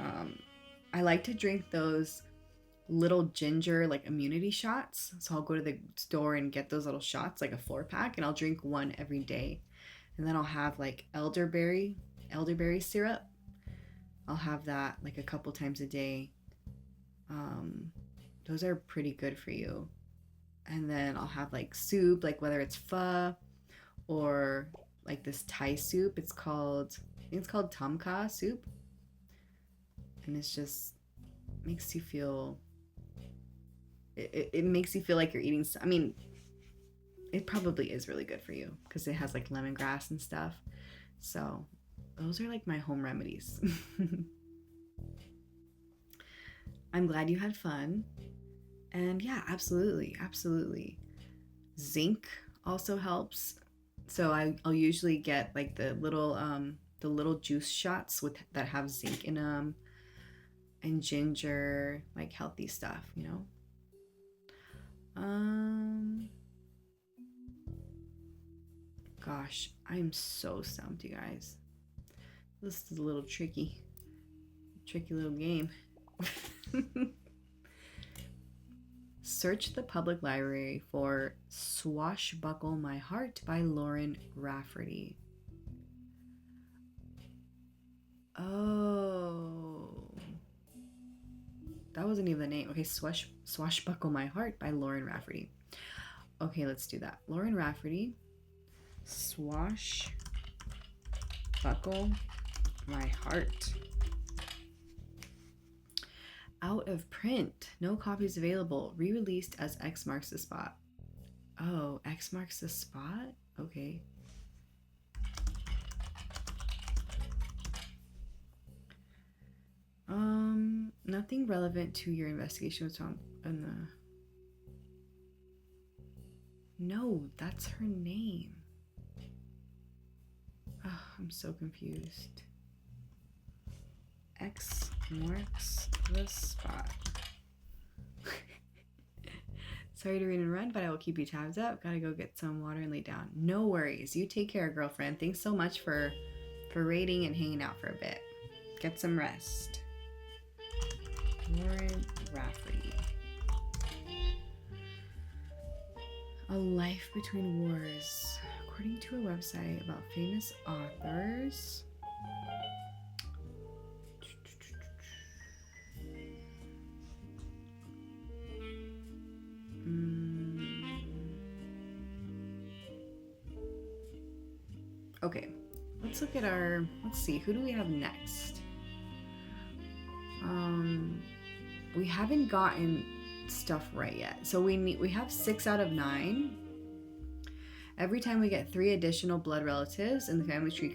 I like to drink those little ginger like immunity shots. So I'll go to the store and get those little shots, like a 4 pack, and I'll drink one every day. And then I'll have like elderberry syrup. I'll have that like a couple times a day. Um, those are pretty good for you. And then I'll have like soup, like whether it's pho or like this Thai soup. I think it's called tamka soup, and it's just makes you feel. It makes you feel like you're eating. I mean, it probably is really good for you because it has like lemongrass and stuff. So those are like my home remedies. I'm glad you had fun. And yeah, absolutely, absolutely. Zinc also helps. So I'll usually get like the little juice shots with that have zinc in them and ginger, like healthy stuff, you know. Um Gosh, I am so stumped, you guys. This is a little tricky little game. Search the public library for Swashbuckle My Heart by Lauren Rafferty. Oh. That wasn't even the name. Okay, Swashbuckle My Heart by Lauren Rafferty. Okay, let's do that. Lauren Rafferty. Swashbuckle My Heart. Out of print. No copies available. Re-released as X Marks the Spot. Oh, X Marks the Spot? Okay. Nothing relevant to your investigation was found in the... No, that's her name. Oh, I'm so confused. X marks the spot. Sorry to read and run, but I will keep you tabs up. Gotta go get some water and lay down. No worries. You take care, girlfriend. Thanks so much for raiding and hanging out for a bit. Get some rest. Lauren Rafferty. A Life Between Wars. According to a website about famous authors. Okay, let's look at our, let's see, who do we have next? We haven't gotten stuff right yet. So we have 6 out of 9. Every time we get 3 additional blood relatives in the family tree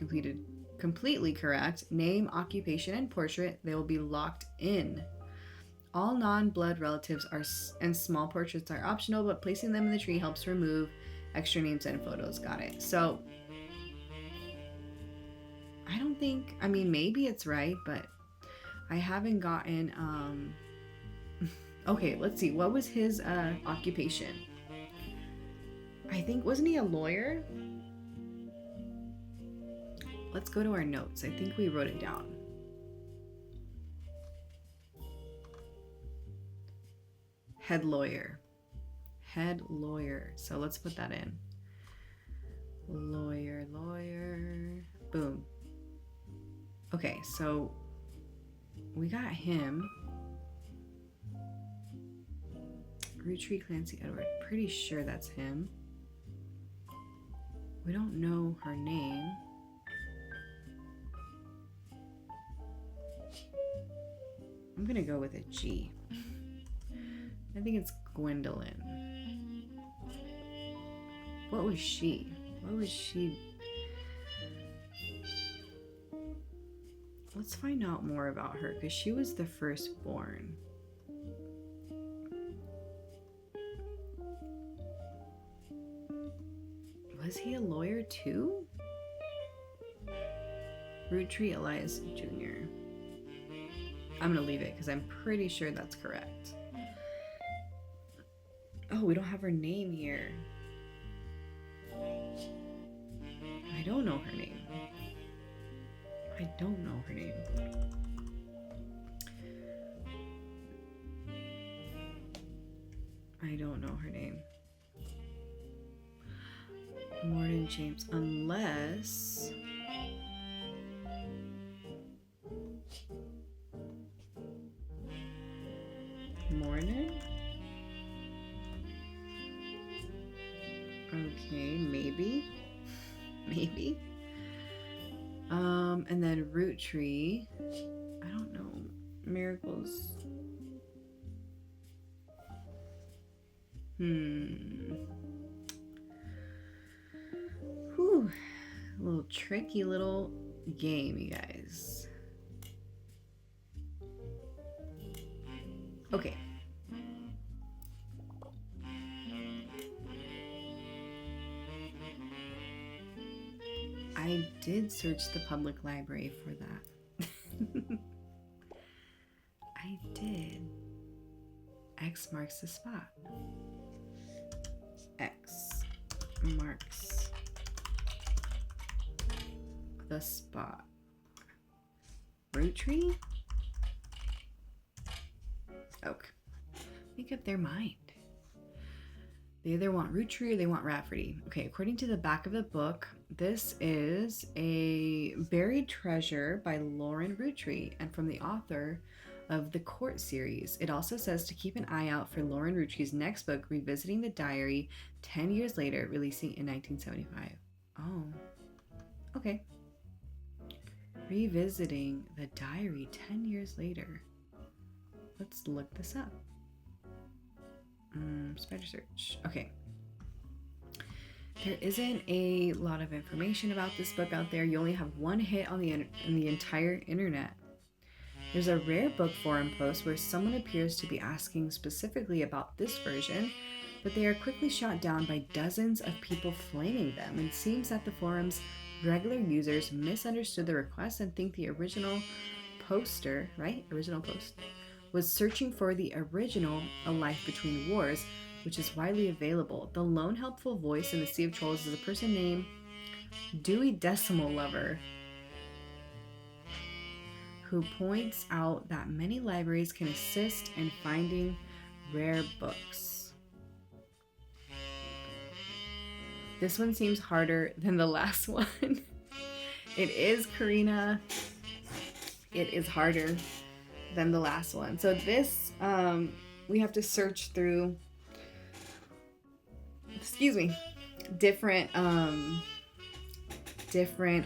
completely correct, name, occupation, and portrait, they will be locked in. All non-blood relatives and small portraits are optional, but placing them in the tree helps remove extra names and photos. Got it. So I don't think, I mean, maybe it's right, but I haven't gotten, okay, let's see. What was his occupation? I think, wasn't he a lawyer? Let's go to our notes. I think we wrote it down. Head lawyer. Head lawyer. So let's put that in. Lawyer. Boom. Okay, so we got him. Root Tree Clancy Edward. Pretty sure that's him. We don't know her name. I'm gonna go with a G. I think it's Gwendolyn. What was she? What was she? Let's find out more about her because she was the firstborn. Was he a lawyer too? Root Tree Elias Jr. I'm gonna leave it because I'm pretty sure that's correct. Oh, we don't have her name here. I don't know her name. I don't know her name. I don't know her name. Morton James, unless... Morton? Okay, maybe. Maybe. And then Root Tree. I don't know. Miracles. Whew. A little tricky little game, you guys. Okay. I did search the public library for that. I did. X marks the spot. X marks the spot. Root Tree? Okay. Make up their mind. They either want Root Tree or they want Rafferty. Okay, according to the back of the book, this is a buried treasure by Lauren Root Tree and from the author of the Court series. It also says to keep an eye out for Lauren Root Tree's next book, Revisiting the Diary, 10 years later, releasing in 1975. Oh, okay. Revisiting the Diary 10 years later. Let's look this up. Spider search. Okay. There isn't a lot of information about this book out there. You only have one hit on the entire internet. There's a rare book forum post where someone appears to be asking specifically about this version, but they are quickly shot down by dozens of people flaming them. And it seems that the forum's regular users misunderstood the request and think the original poster, right? Original post, was searching for the original A Life Between Wars, which is widely available. The lone helpful voice in the Sea of Trolls is a person named Dewey Decimal Lover, who points out that many libraries can assist in finding rare books. This one seems harder than the last one. It is, Karina. It is harder than the last one. So this, we have to search through, different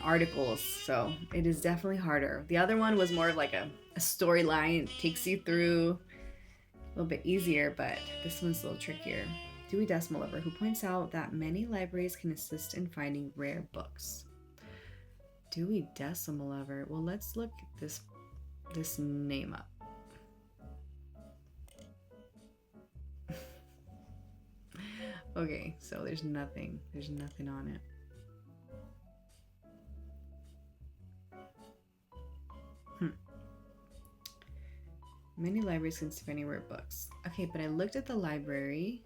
articles. So it is definitely harder. The other one was more of like a storyline. It takes you through a little bit easier, but this one's a little trickier. Dewey Decimal Lover, who points out that many libraries can assist in finding rare books. Dewey Decimal Lover. Well, let's look this name up. Okay, so there's nothing on it. Many libraries can see any rare books. Okay, but I looked at the library.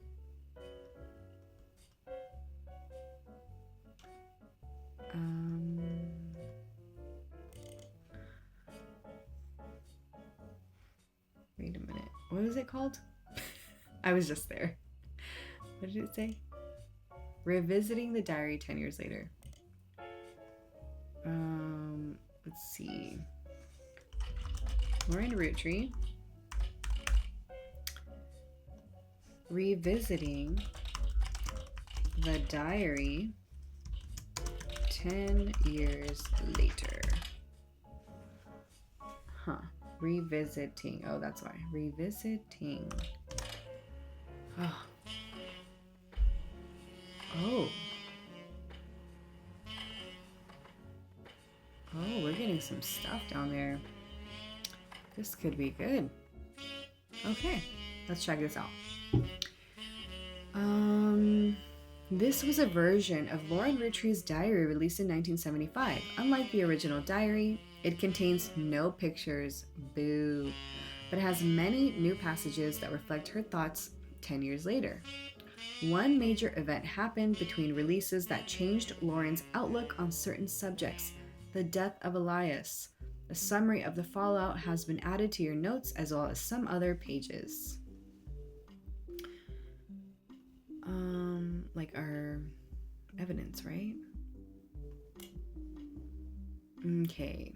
Wait a minute. What was it called? I was just there. What did it say? Revisiting the Diary 10 years later. Let's see. Lauren Root Tree. revisiting the diary 10 years later. Huh. Revisiting. Oh, that's why. Revisiting. Oh. Oh. Oh, we're getting some stuff down there. This could be good. Okay, let's check this out. This was a version of Lauren Ritchie's diary released in 1975. Unlike the original diary, it contains no pictures, boo, but has many new passages that reflect her thoughts 10 years later. One major event happened between releases that changed Lauren's outlook on certain subjects: the death of Elias. A summary of the fallout has been added to your notes, as well as some other pages. Like our evidence, right? Okay.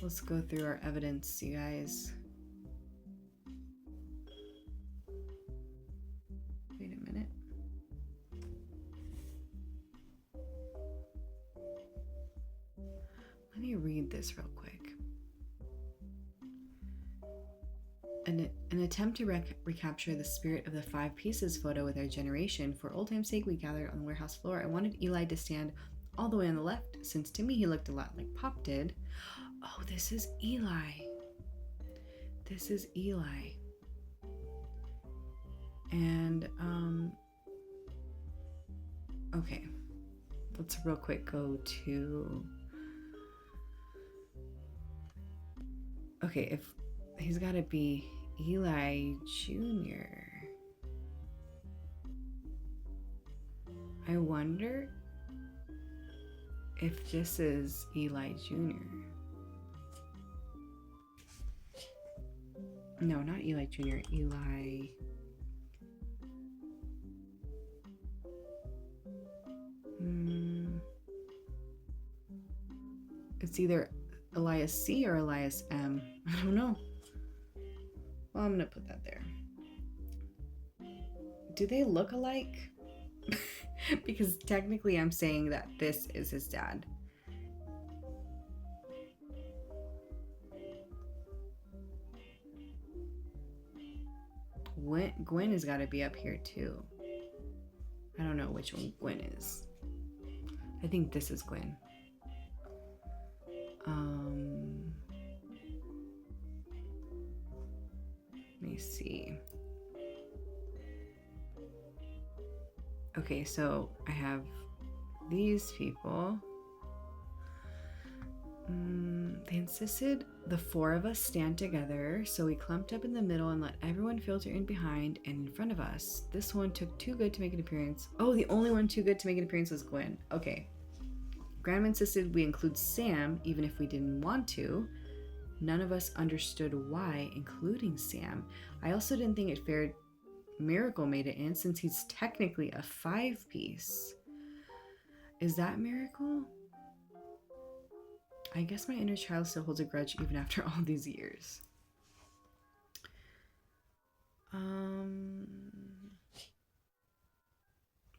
Let's go through our evidence, you guys. Wait a minute. Let me read this real quick. An attempt to recapture the spirit of the 5 pieces photo with our generation. For old time's sake, we gathered on the warehouse floor. I wanted Eli to stand all the way on the left, since to me he looked a lot like Pop did. Oh, this is Eli. This is Eli. And, okay. Let's real quick go to... Okay, if he's got to be Eli Jr. I wonder if this is Eli Jr. No, not Eli Jr. Eli... It's either Elias C or Elias M. I don't know. Well, I'm gonna put that there. Do they look alike? Because technically I'm saying that this is his dad. Gwen has got to be up here too. I don't know which one Gwen is. I think this is Gwen. Let me see. Okay, so I have these people. They insisted the 4 of us stand together, so we clumped up in the middle and let everyone filter in behind and in front of us. This one took too good to make an appearance. Oh, the only one too good to make an appearance was Gwen. Okay. Graham insisted we include Sam, even if we didn't want to. None of us understood why, including Sam. I also didn't think it fair Miracle made it in, since he's technically a 5-piece. Is that Miracle? I guess my inner child still holds a grudge even after all these years.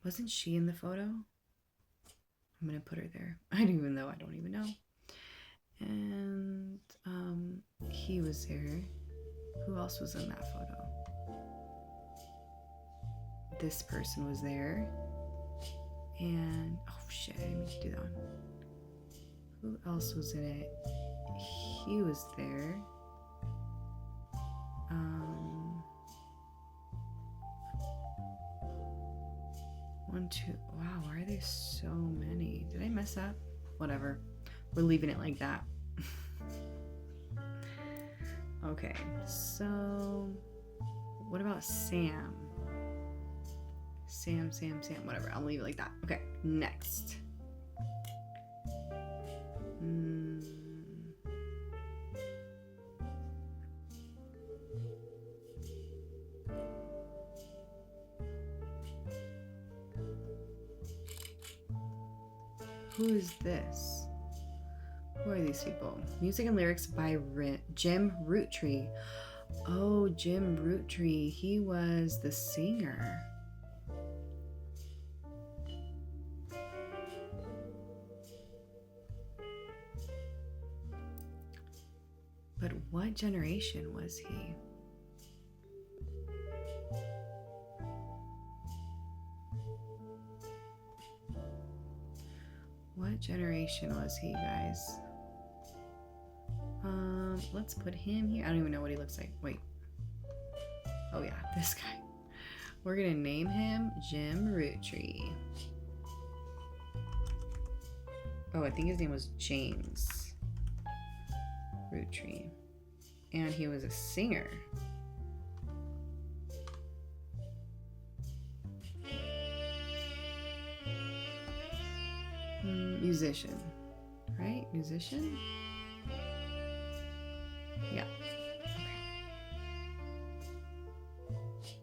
Wasn't she in the photo? I'm gonna put her there. I don't even know. And he was there. Who else was in that photo? This person was there. And oh shit, I didn't mean to do that one. Who else was in it? He was there. 1, 2. Wow, why are there so many? Did I mess up? Whatever. We're leaving it like that. Okay, so what about Sam? Sam, whatever. I'll leave it like that. Okay, next. Who is this? Who are these people? Music and lyrics by Jim Roottree. Oh, Jim Roottree. He was the singer. But what generation was he? What generation was he, guys? Let's put him here. I don't even know what he looks like. Wait. Oh yeah, this guy. We're gonna name him Jim Roottree. Oh, I think his name was James Roottree. And he was a singer. Musician, right? Musician? Yeah. Okay.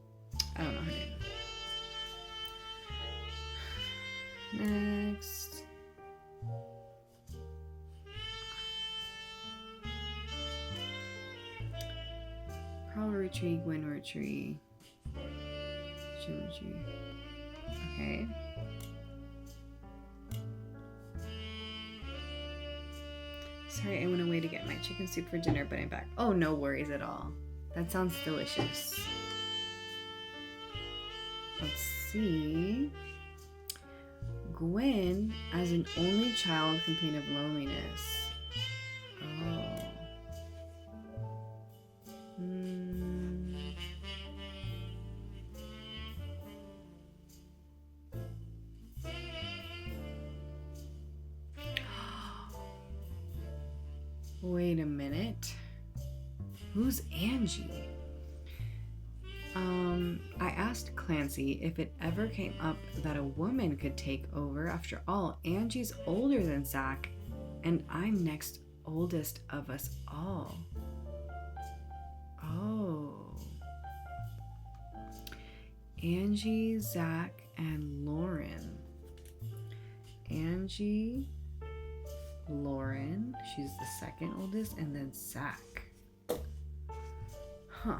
I don't know her name. Next. Carl Roottree, Gwen Roottree, Jim Roottree. Okay. Sorry, I went away to get my chicken soup for dinner, but I'm back. Oh, no worries at all. That sounds delicious. Let's see. Gwen, as an only child, complained of loneliness. Oh. Wait a minute. Who's Angie? I asked Clancy if it ever came up that a woman could take over. After all, Angie's older than Zach, and I'm next oldest of us all. Oh. Angie, Zach, and Lauren. Angie, Lauren, she's the second oldest, and then Zach. Huh.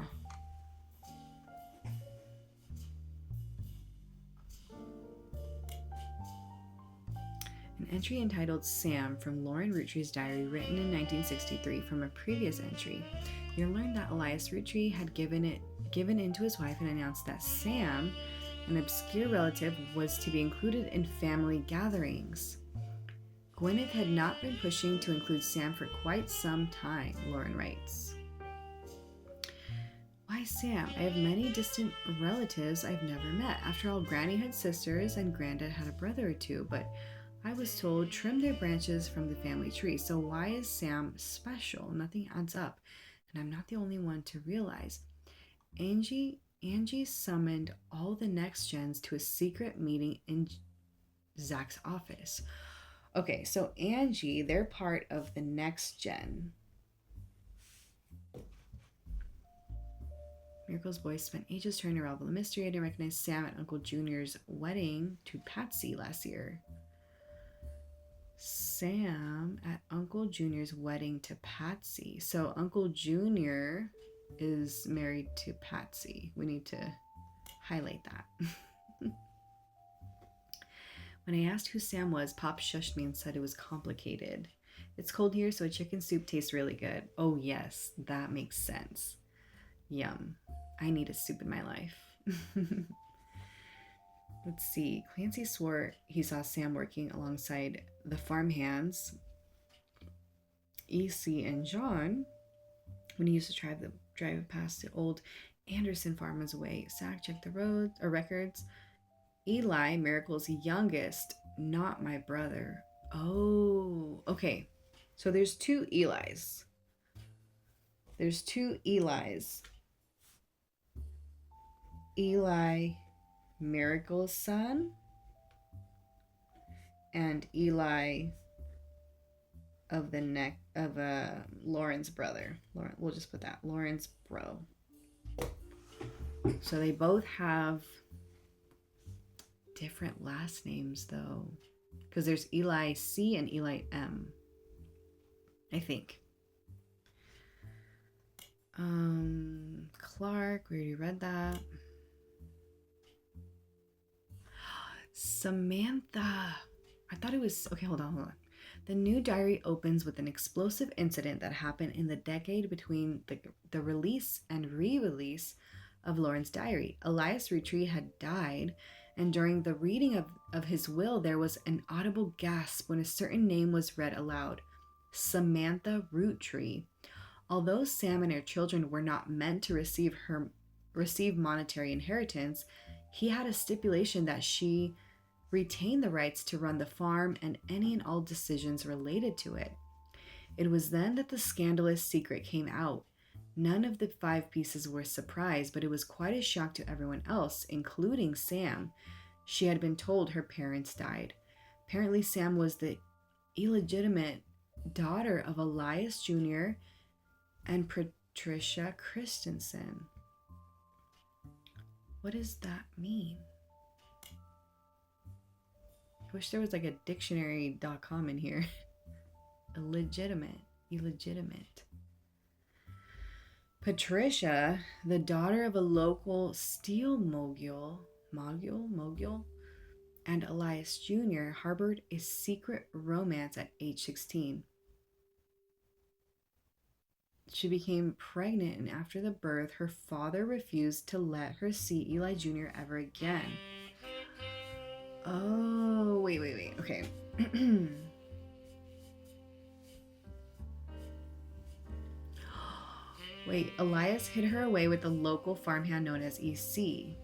An entry entitled Sam from Lauren Roottree's diary, written in 1963 from a previous entry. You learned that Elias Roottree had given in to his wife and announced that Sam, an obscure relative, was to be included in family gatherings. Gwyneth had not been pushing to include Sam for quite some time, Lauren writes. Why Sam? I have many distant relatives I've never met. After all, Granny had sisters and Granddad had a brother or two, but I was told trim their branches from the family tree. So why is Sam special? Nothing adds up, and I'm not the only one to realize. Angie summoned all the next gens to a secret meeting in Zach's office. Okay, so Angie, they're part of the next gen. Miracle's voice spent ages trying to unravel the mystery. I didn't recognize Sam at Uncle Junior's wedding to Patsy last year. Sam at Uncle Junior's wedding to Patsy. So Uncle Junior is married to Patsy. We need to highlight that. When I asked who Sam was, Pop shushed me and said it was complicated. It's cold here, so a chicken soup tastes really good. Oh yes, that makes sense. Yum. I need a soup in my life. Let's see. Clancy swore he saw Sam working alongside the farmhands, EC and John, when he used to drive past the old Anderson farm was away. Zach checked the records. Eli, Miracle's youngest, not my brother. Oh, okay. So there's two Elis. Eli, Miracle's son, and Eli of Lauren's brother. We'll just put that, Lauren's bro. So they both have different last names though, because there's Eli C and Eli M, I think. Clark, we already read that. Samantha. I thought it was okay. Hold on. The new diary opens with an explosive incident that happened in the decade between the release and re-release of Lauren's diary. Elias Roottree had died, and during the reading of his will, there was an audible gasp when a certain name was read aloud: Samantha Roottree. Although Sam and her children were not meant to receive monetary inheritance, he had a stipulation that she retain the rights to run the farm and any and all decisions related to it. It was then that the scandalous secret came out. None of the five pieces were surprised, but it was quite a shock to everyone else, including Sam. She had been told her parents died. Apparently, Sam was the illegitimate daughter of Elias Jr. and Patricia Christensen. What does that mean? I wish there was like a dictionary.com in here. Illegitimate. Patricia, the daughter of a local steel mogul, and Elias Jr. harbored a secret romance at age 16. She became pregnant, and after the birth, her father refused to let her see Eli Jr. ever again. Oh, wait. Okay. Wait, Elias hid her away with a local farmhand known as EC.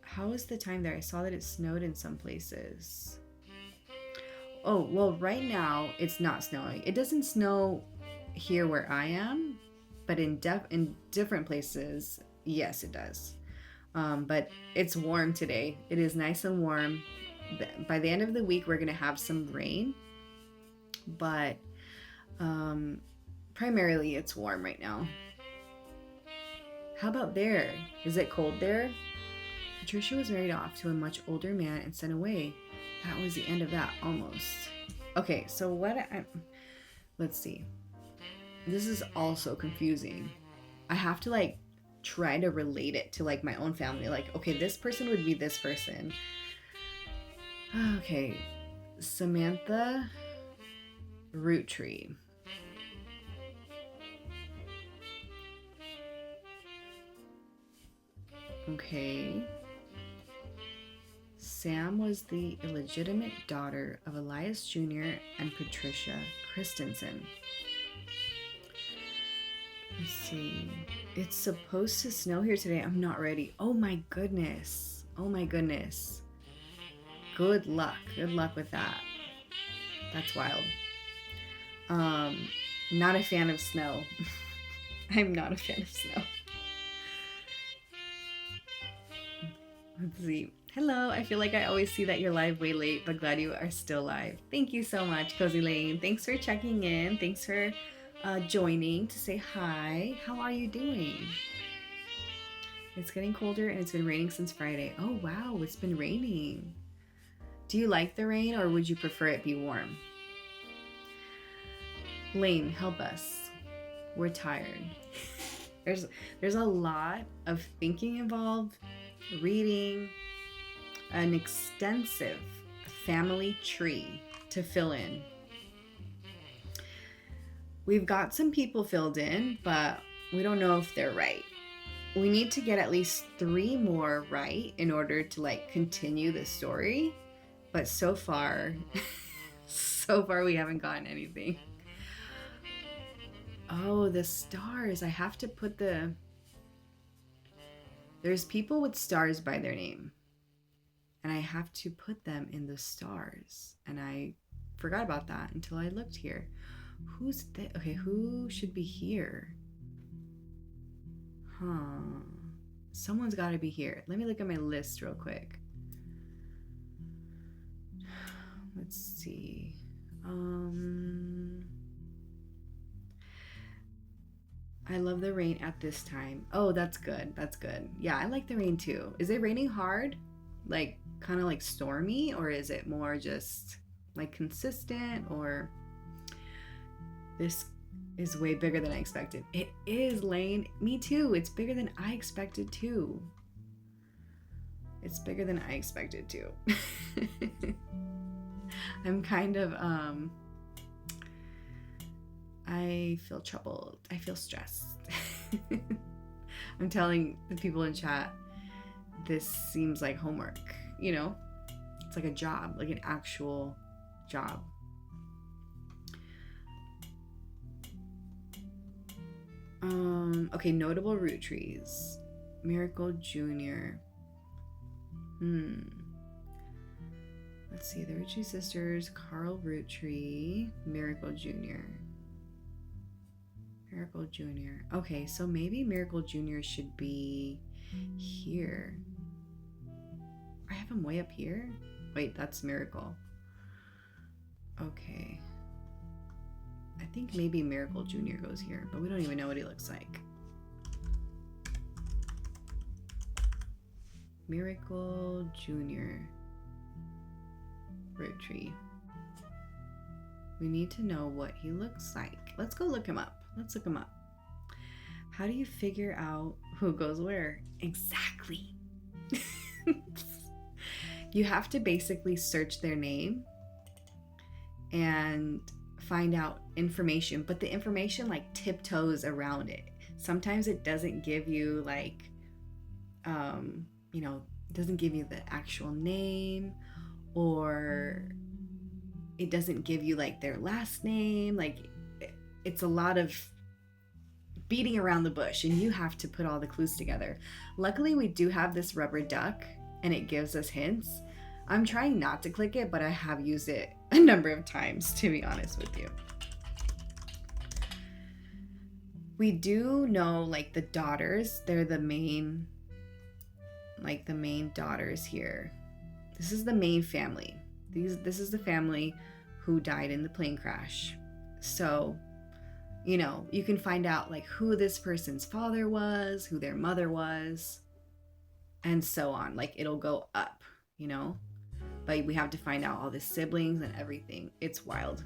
How was the time there? I saw that it snowed in some places. Oh, well, right now it's not snowing. It doesn't snow here where I am, but in different places, yes, it does. But it's warm today. It is nice and warm. By the end of the week, we're going to have some rain, but primarily it's warm right now. How about there? Is it cold there? Patricia was married off to a much older man and sent away. That was the end of that, almost. Okay, so let's see. This is also confusing. I have to like try to relate it to like my own family. Like, okay, this person would be this person. Okay, Samantha Roottree. Okay. Sam was the illegitimate daughter of Elias Jr. and Patricia Christensen. Let's see. It's supposed to snow here today. I'm not ready. Oh my goodness. Good luck with that. That's wild. Not a fan of snow. I'm not a fan of snow. Let's see. Hello, I feel like I always see that you're live way late, but glad you are still live. Thank you so much, Cozy Lane. Thanks for checking in. Thanks for joining to say hi. How are you doing? It's getting colder and it's been raining since Friday. Oh wow, it's been raining. Do you like the rain or would you prefer it be warm? Lane, help us. We're tired. There's a lot of thinking involved, reading, an extensive family tree to fill in. We've got some people filled in, but we don't know if they're right. We need to get at least 3 more right in order to like continue the story. But so far we haven't gotten anything. Oh, the stars. I have to put there's people with stars by their name. And I have to put them in the stars. And I forgot about that until I looked here. Okay, who should be here? Someone's got to be here. Let me look at my list real quick. Let's see. I love the rain at this time. Oh, that's good. Yeah, I like the rain too. Is it raining hard? Like kind of like stormy, or is it more just like consistent? Or this is way bigger than I expected. It is, Lane. Me too. It's bigger than I expected too. It's bigger than I expected too. I'm kind of, I feel troubled. I feel stressed. I'm telling the people in chat, this seems like homework, you know? It's like a job, like an actual job. Okay, notable root trees. Miracle Jr. Let's see, the Root Tree sisters, Carl Root Tree, Miracle Jr. Miracle Jr. Okay, so maybe Miracle Jr. should be here. I have him way up here? Wait, that's Miracle. Okay. I think maybe Miracle Jr. goes here, but we don't even know what he looks like. Miracle Jr. Root tree. We need to know what he looks like. Let's go look him up. Let's look him up. How do you figure out who goes where? Exactly. You have to basically search their name and find out information, but the information like tiptoes around it. Sometimes it doesn't give you like, you know, it doesn't give you the actual name, or it doesn't give you like their last name. Like it's a lot of beating around the bush, and you have to put all the clues together. Luckily, we do have this rubber duck and it gives us hints. I'm trying not to click it, but I have used it a number of times, to be honest with you. We do know like the daughters, they're the main, like the main daughters here. This is the main family. This is the family who died in the plane crash. So, you know, you can find out like who this person's father was, who their mother was, and so on. Like it'll go up, you know? But we have to find out all the siblings and everything. It's wild.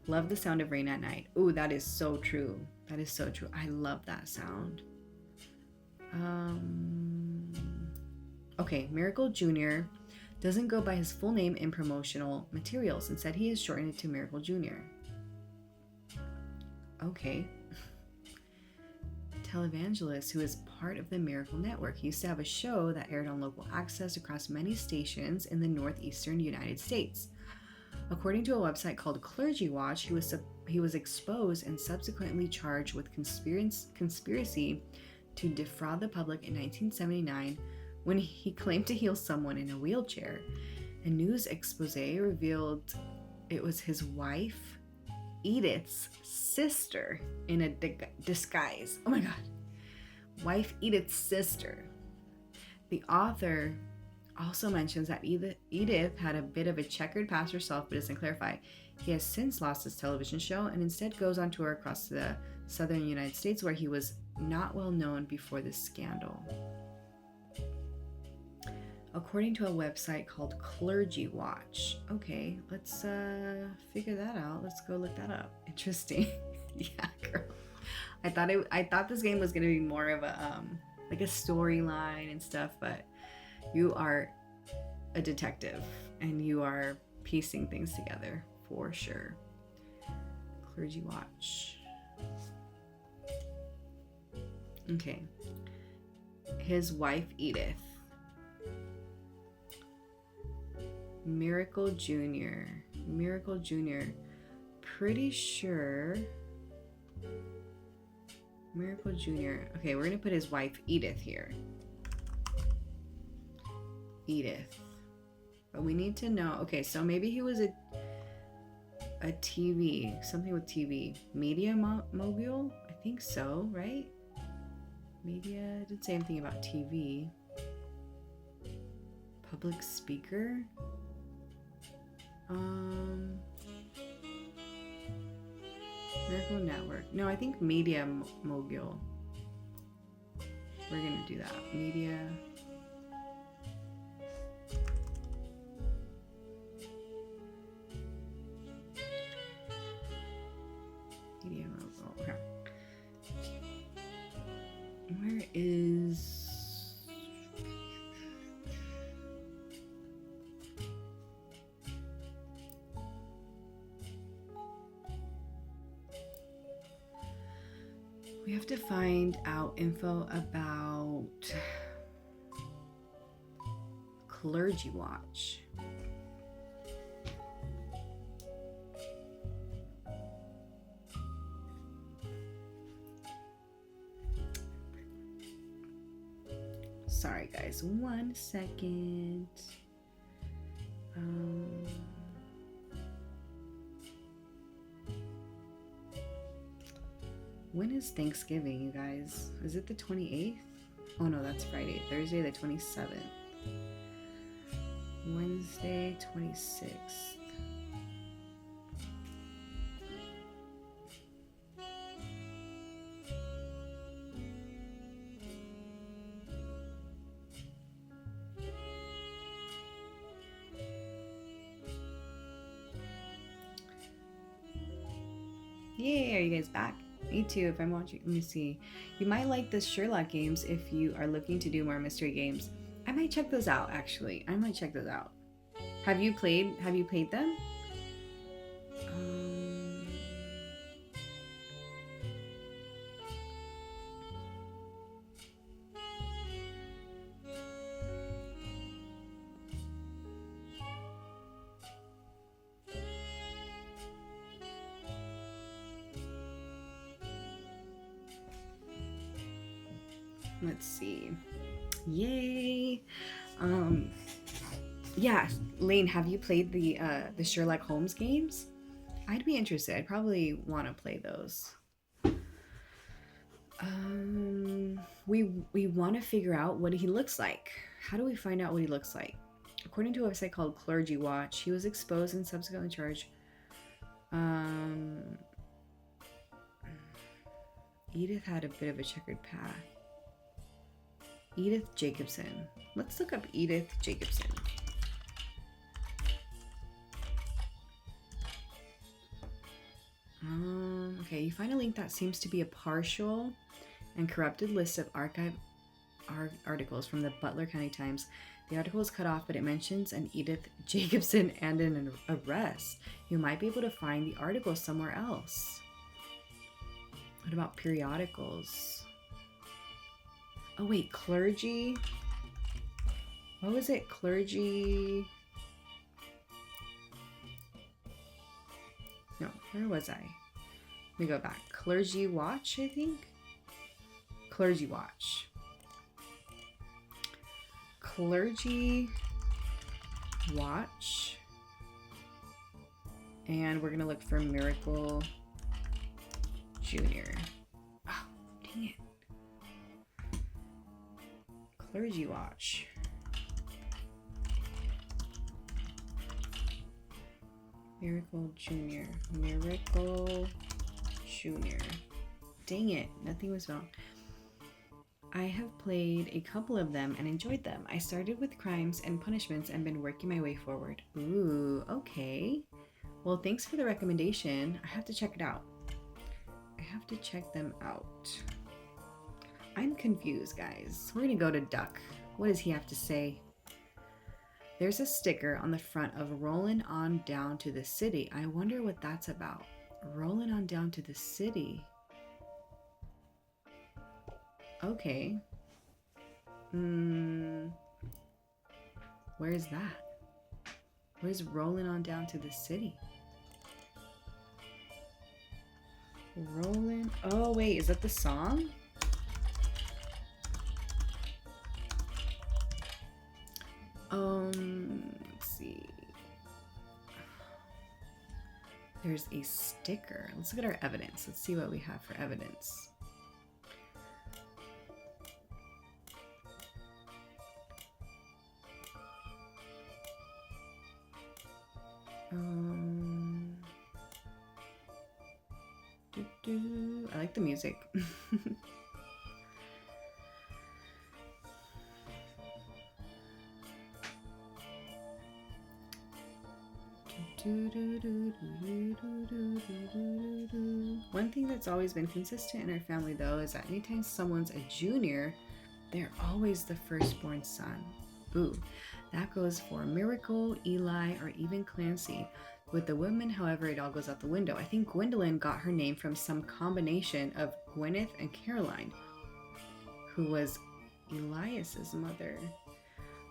Love the sound of rain at night. Ooh, that is so true. That is so true. I love that sound. Okay, Miracle Jr. doesn't go by his full name in promotional materials. Instead, he has shortened it to Miracle Jr. Okay. Televangelist, who is part of the Miracle Network. He used to have a show that aired on local access across many stations in the northeastern United States. According to a website called Clergy Watch, he was exposed and subsequently charged with conspiracy to defraud the public in 1979 when he claimed to heal someone in a wheelchair. A news expose revealed it was his wife, Edith's sister, in a disguise. Oh my God. Wife Edith's sister. The author also mentions that Edith had a bit of a checkered past herself, but doesn't clarify. He has since lost his television show and instead goes on tour across the southern United States, where he was not well known before this scandal. According to a website called Clergy Watch. Okay, let's figure that out. Let's go look that up. Interesting. Yeah, girl. I thought this game was gonna be more of a like a storyline and stuff, but you are a detective and you are piecing things together for sure. Clergy Watch. Okay. His wife Edith. Miracle Jr. Miracle Jr. Pretty sure. Miracle Jr. Okay, we're gonna put his wife Edith here. Edith. But we need to know. Okay, so maybe he was a TV, something with TV. Media mogul? I think so, right? Media, didn't say anything about TV. Public speaker? Miracle Network. No, I think media mogul. We're gonna do that. Media. Media logo. Okay. Where is... We have to find out info about Clergy Watch. Sorry guys, 1 second. When is Thanksgiving, you guys? Is it the 28th? Oh no, that's Friday. Thursday the 27th. Wednesday 26th. Yay, are you guys back? Me too, if I'm watching. Let me see. You might like the Sherlock games if you are looking to do more mystery games. I might check those out, actually. I might check those out. Have you played them? Let's see. Yay. Yeah, Lane, have you played the Sherlock Holmes games? I'd be interested. I'd probably want to play those. We want to figure out what he looks like. How do we find out what he looks like? According to a website called Clergy Watch, he was exposed and subsequently charged. Edith had a bit of a checkered path. Edith Jacobson. Let's look up Edith Jacobson. Okay, you find a link that seems to be a partial and corrupted list of archive articles from the Butler County Times. The article is cut off, but it mentions an Edith Jacobson and an arrest. You might be able to find the article somewhere else. What about periodicals? Oh wait, clergy. What was it? Clergy. No, where was I? Let me go back. Clergy Watch, I think. Clergy Watch. Clergy Watch. And we're gonna look for Miracle Jr. Oh, dang it. Clergy Watch. Miracle Jr. Miracle Jr. Dang it, nothing was wrong. I have played a couple of them and enjoyed them. I started with Crimes and Punishments and been working my way forward. Ooh, okay. Well, thanks for the recommendation. I have to check it out. I have to check them out. I'm confused, guys. We're gonna go to Duck. What does he have to say? There's a sticker on the front of Rollin' On Down to the City. I wonder what that's about. Rollin' On Down to the City. Okay. Where's that? Where's Rollin' On Down to the City? Rollin'. Oh, wait. Is that the song? Let's see. There's a sticker. Let's look at our evidence. Let's see what we have for evidence. I like the music. One thing that's always been consistent in our family, though, is that anytime someone's a junior, they're always the firstborn son. Ooh, that goes for Miracle, Eli, or even Clancy. With the women, however, it all goes out the window. I think Gwendolyn got her name from some combination of Gwyneth and Caroline, who was Elias's mother.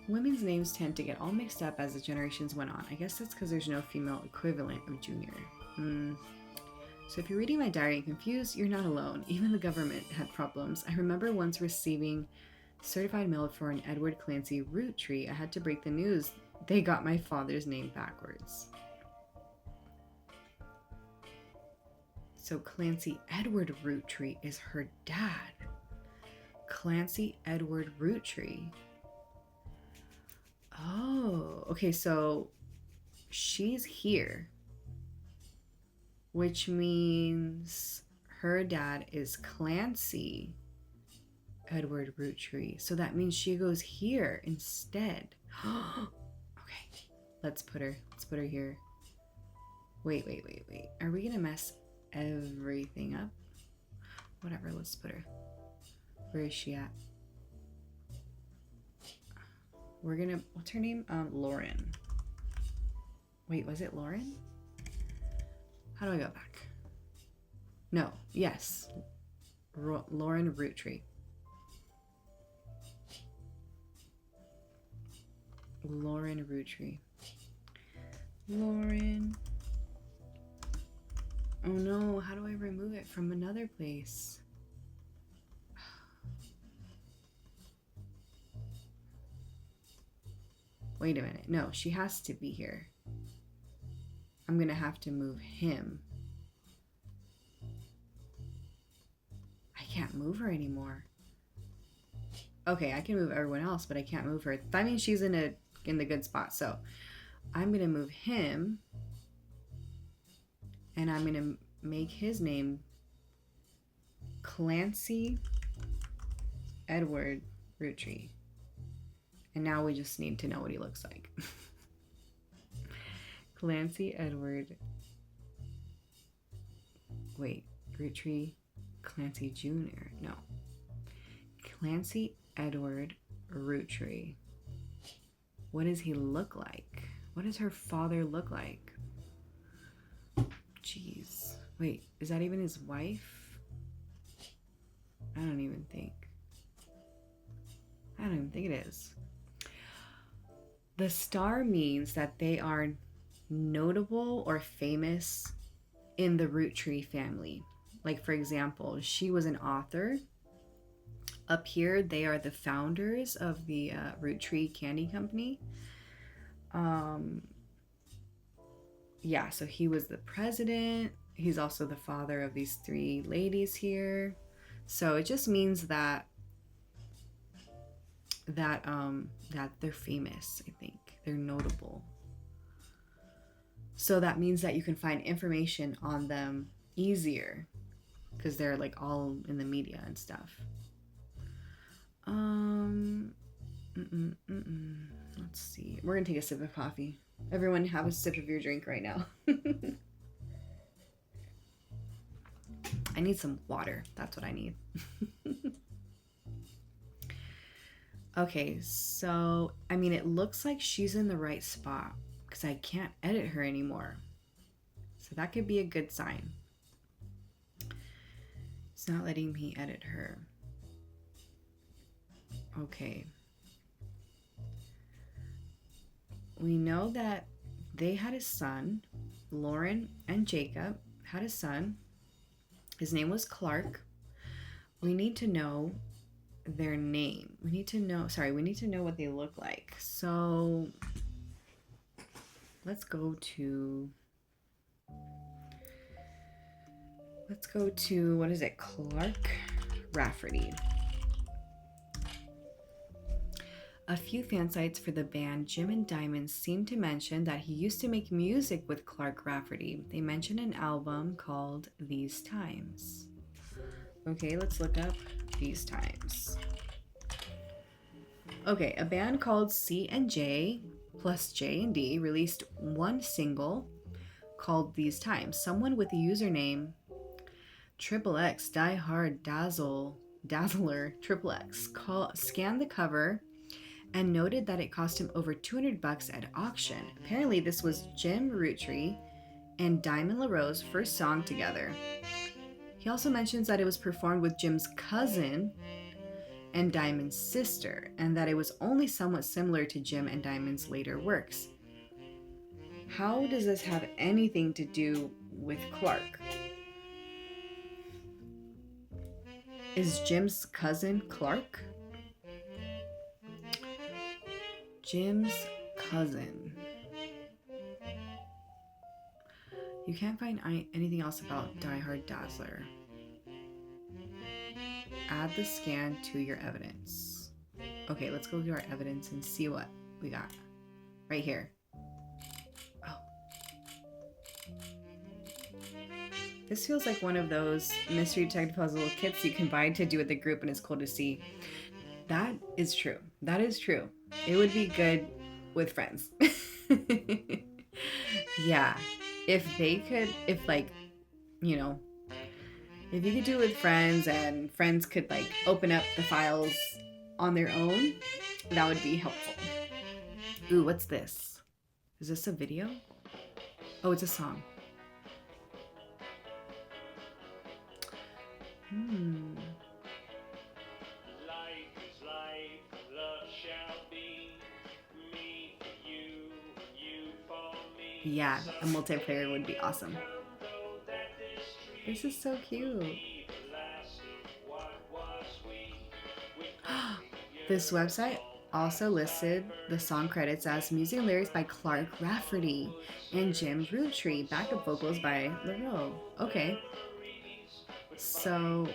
Women's names tend to get all mixed up as the generations went on. I guess that's because there's no female equivalent of junior. So if you're reading my diary and confused, you're not alone. Even the government had problems. I remember once receiving certified mail for an Edward Clancy root tree. I had to break the news. They got my father's name backwards. So Clancy Edward root tree is her dad. Clancy Edward root tree. Oh, okay, so she's here, which means her dad is Clancy Edward root tree. So that means she goes here instead. Okay, let's put her here. Wait. Are we gonna mess everything up? Whatever, let's put her. Where is she at? We're gonna, what's her name? Lauren. Wait, was it Lauren? How do I go back? No, yes. Lauren root tree. Lauren root tree. Lauren. Oh no, how do I remove it from another place? Wait a minute. No, she has to be here. I'm gonna have to move him. I can't move her anymore. Okay, I can move everyone else, but I can't move her. That means she's in the good spot. So I'm gonna move him, and I'm gonna make his name Clancy Edward root tree. And now we just need to know what he looks like. Clancy Edward. Wait, root tree Clancy Jr. No. Clancy Edward root tree. What does he look like? What does her father look like? Jeez. Wait, is that even his wife? I don't even think it is. The star means that they are notable or famous in the root tree family. Like, for example, she was an author. Up here, they are the founders of the root tree candy company. Yeah, so he was the president. He's also the father of these three ladies here. So it just means that they're famous. I think they're notable. So that means that you can find information on them easier because they're like all in the media and stuff. Let's see. We're gonna take a sip of coffee. Everyone have a sip of your drink right now. I need some water. That's what I need. Okay, so, I mean, it looks like she's in the right spot because I can't edit her anymore. So that could be a good sign. It's not letting me edit her. Okay. We know that they had a son. Lauren and Jacob had a son. His name was Clark. We need to know their name. We need to know what they look like. So let's go to what is it? Clark Rafferty. A few fan sites for the band Jim and Diamonds seem to mention that he used to make music with Clark Rafferty. They mention an album called These Times. Okay, let's look up These Times. Okay, a band called C and J plus J and D released one single called These Times. Someone with the username Triple X, Die Hard Dazzler Triple X scanned the cover and noted that it cost him over $200 at auction. Apparently, this was Jim Roottree and Diamond LaRose's first song together. He also mentions that it was performed with Jim's cousin and Diamond's sister, and that it was only somewhat similar to Jim and Diamond's later works. How does this have anything to do with Clark? Is Jim's cousin Clark? Jim's cousin. You can't find anything else about Die Hard Dazzler. Add the scan to your evidence. Okay, let's go to our evidence and see what we got. Right here. Oh. This feels like one of those mystery detective puzzle kits you can buy to do with the group, and it's cool to see. That is true. That is true. It would be good with friends. Yeah. If you could do it with friends and friends could like open up the files on their own, that would be helpful. Ooh, what's this? Is this a video? Oh, it's a song. Yeah, a multiplayer would be awesome. This is so cute. This website also listed the song credits as music and lyrics by Clark Rafferty and Jim Roottree, backup vocals by LaRoe. Okay. So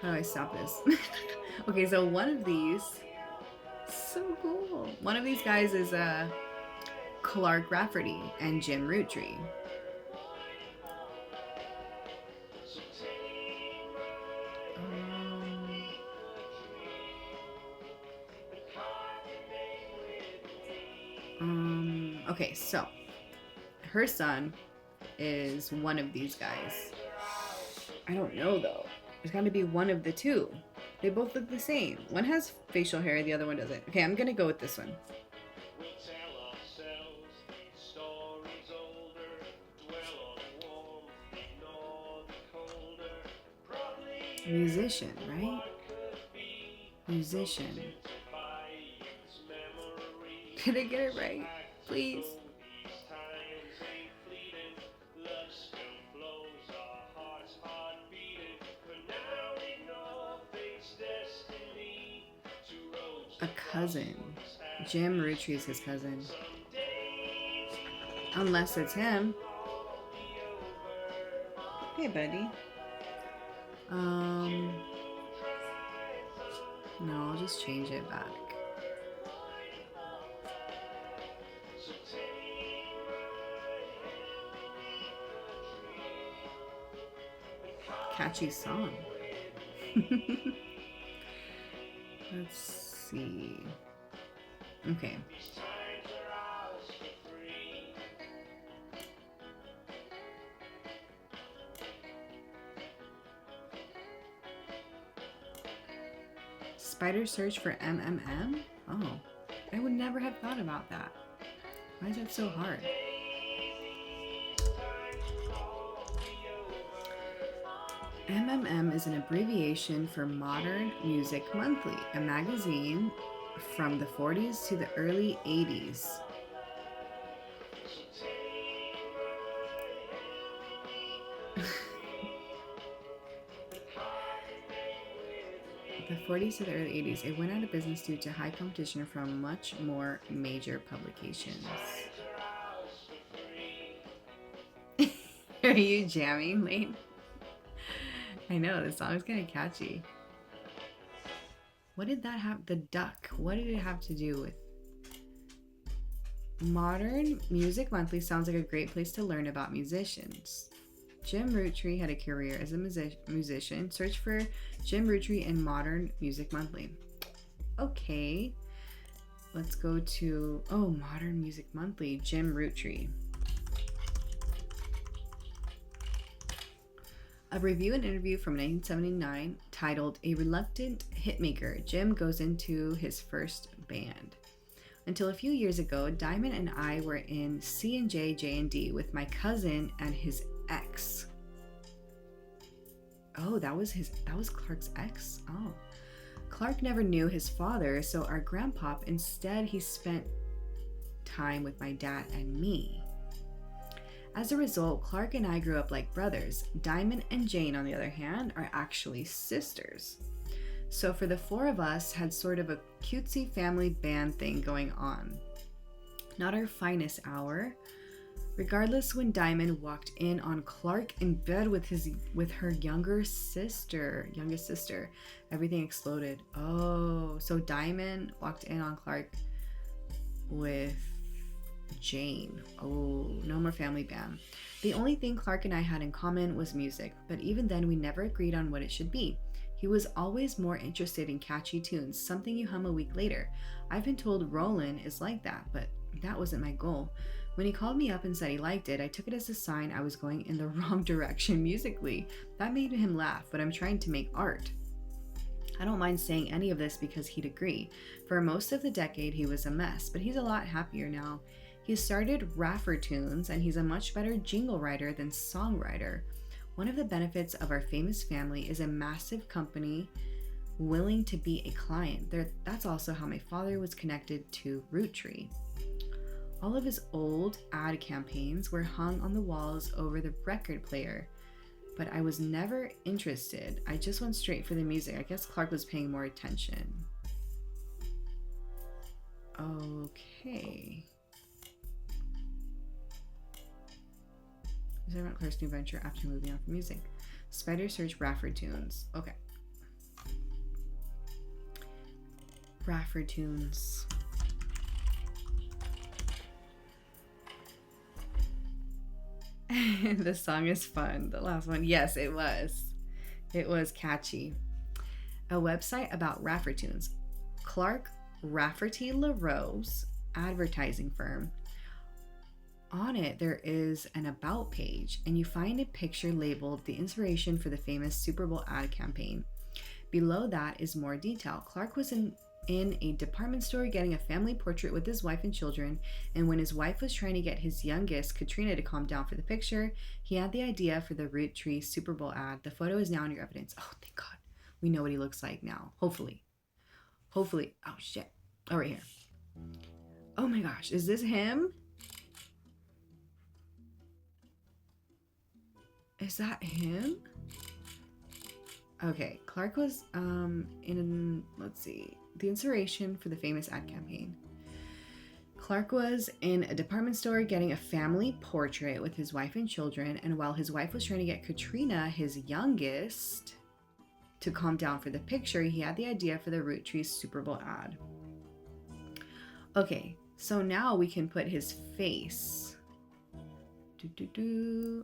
how do I stop this? Okay, so one of these, so cool. One of these guys is Clark Rafferty and Jim Roottree. Okay, so her son is one of these guys. I don't know though. There's got to be one of the two. They both look the same. One has facial hair, the other one doesn't. Okay, I'm gonna go with this one. Musician, right? Musician. Did I get it right? Please. A cousin. Jim Roottree is his cousin. Unless it's him. Hey, buddy. No, I'll just change it back. Catchy song. Let's see. Okay. Spider search for MMM? Oh, I would never have thought about that. Why is that so hard? MMM is an abbreviation for Modern Music Monthly, a magazine from the 40s to the early 80s. The 40s to the early 80s, it went out of business due to high competition from much more major publications. Are you jamming, Lane? I know, the song's kind of catchy. What did that have? The duck. What did it have to do with? Modern Music Monthly sounds like a great place to learn about musicians. Jim Roottree had a career as a musician. Search for Jim Roottree in Modern Music Monthly. Okay. Let's go to, Modern Music Monthly, Jim Roottree. A review and interview from 1979 titled A Reluctant Hitmaker, Jim Goes Into His First Band. Until a few years ago, Diamond and I were in C&J J&D with my cousin and his ex. Oh, that was Clark's ex? Oh. Clark never knew his father, so our grandpop, instead he spent time with my dad and me. As a result, Clark and I grew up like brothers. Diamond and Jane, on the other hand, are actually sisters. So for the four of us had sort of a cutesy family band thing going on. Not our finest hour. Regardless, when Diamond walked in on Clark in bed with her youngest sister, everything exploded. Oh, so Diamond walked in on Clark with Jane. Oh, no more family band. The only thing Clark and I had in common was music, but even then we never agreed on what it should be. He was always more interested in catchy tunes, something you hum a week later. I've been told Roland is like that, but that wasn't my goal. When he called me up and said he liked it, I took it as a sign I was going in the wrong direction musically. That made him laugh, but I'm trying to make art. I don't mind saying any of this because he'd agree. For most of the decade, he was a mess, but he's a lot happier now. He started Raffer Tunes, and he's a much better jingle writer than songwriter. One of the benefits of our famous family is a massive company willing to be a client. That's also how my father was connected to Root Tree. All of his old ad campaigns were hung on the walls over the record player, but I was never interested. I just went straight for the music. I guess Clark was paying more attention. Okay. Is about Clark's new venture after moving on from music? Spider search Raffer Tunes. Okay. Raffer Tunes. The song is fun. The last one. Yes, it was. It was catchy. A website about Raffer Tunes. Clark Rafferty LaRose advertising firm. On it, there is an about page, and you find a picture labeled the inspiration for the famous Super Bowl ad campaign. Below that is more detail. Clark was in a department store getting a family portrait with his wife and children, and when his wife was trying to get his youngest, Katrina, to calm down for the picture, he had the idea for the Root Tree Super Bowl ad. The photo is now in your evidence. Oh, thank God. We know what he looks like now. Hopefully. Oh, shit. Oh, right here. Oh my gosh. Is this him? Is that him? Okay, Clark was let's see, the inspiration for the famous ad campaign. Clark was in a department store getting a family portrait with his wife and children, and while his wife was trying to get Katrina, his youngest, to calm down for the picture, he had the idea for the Root Tree Super Bowl ad. Okay, so now we can put his face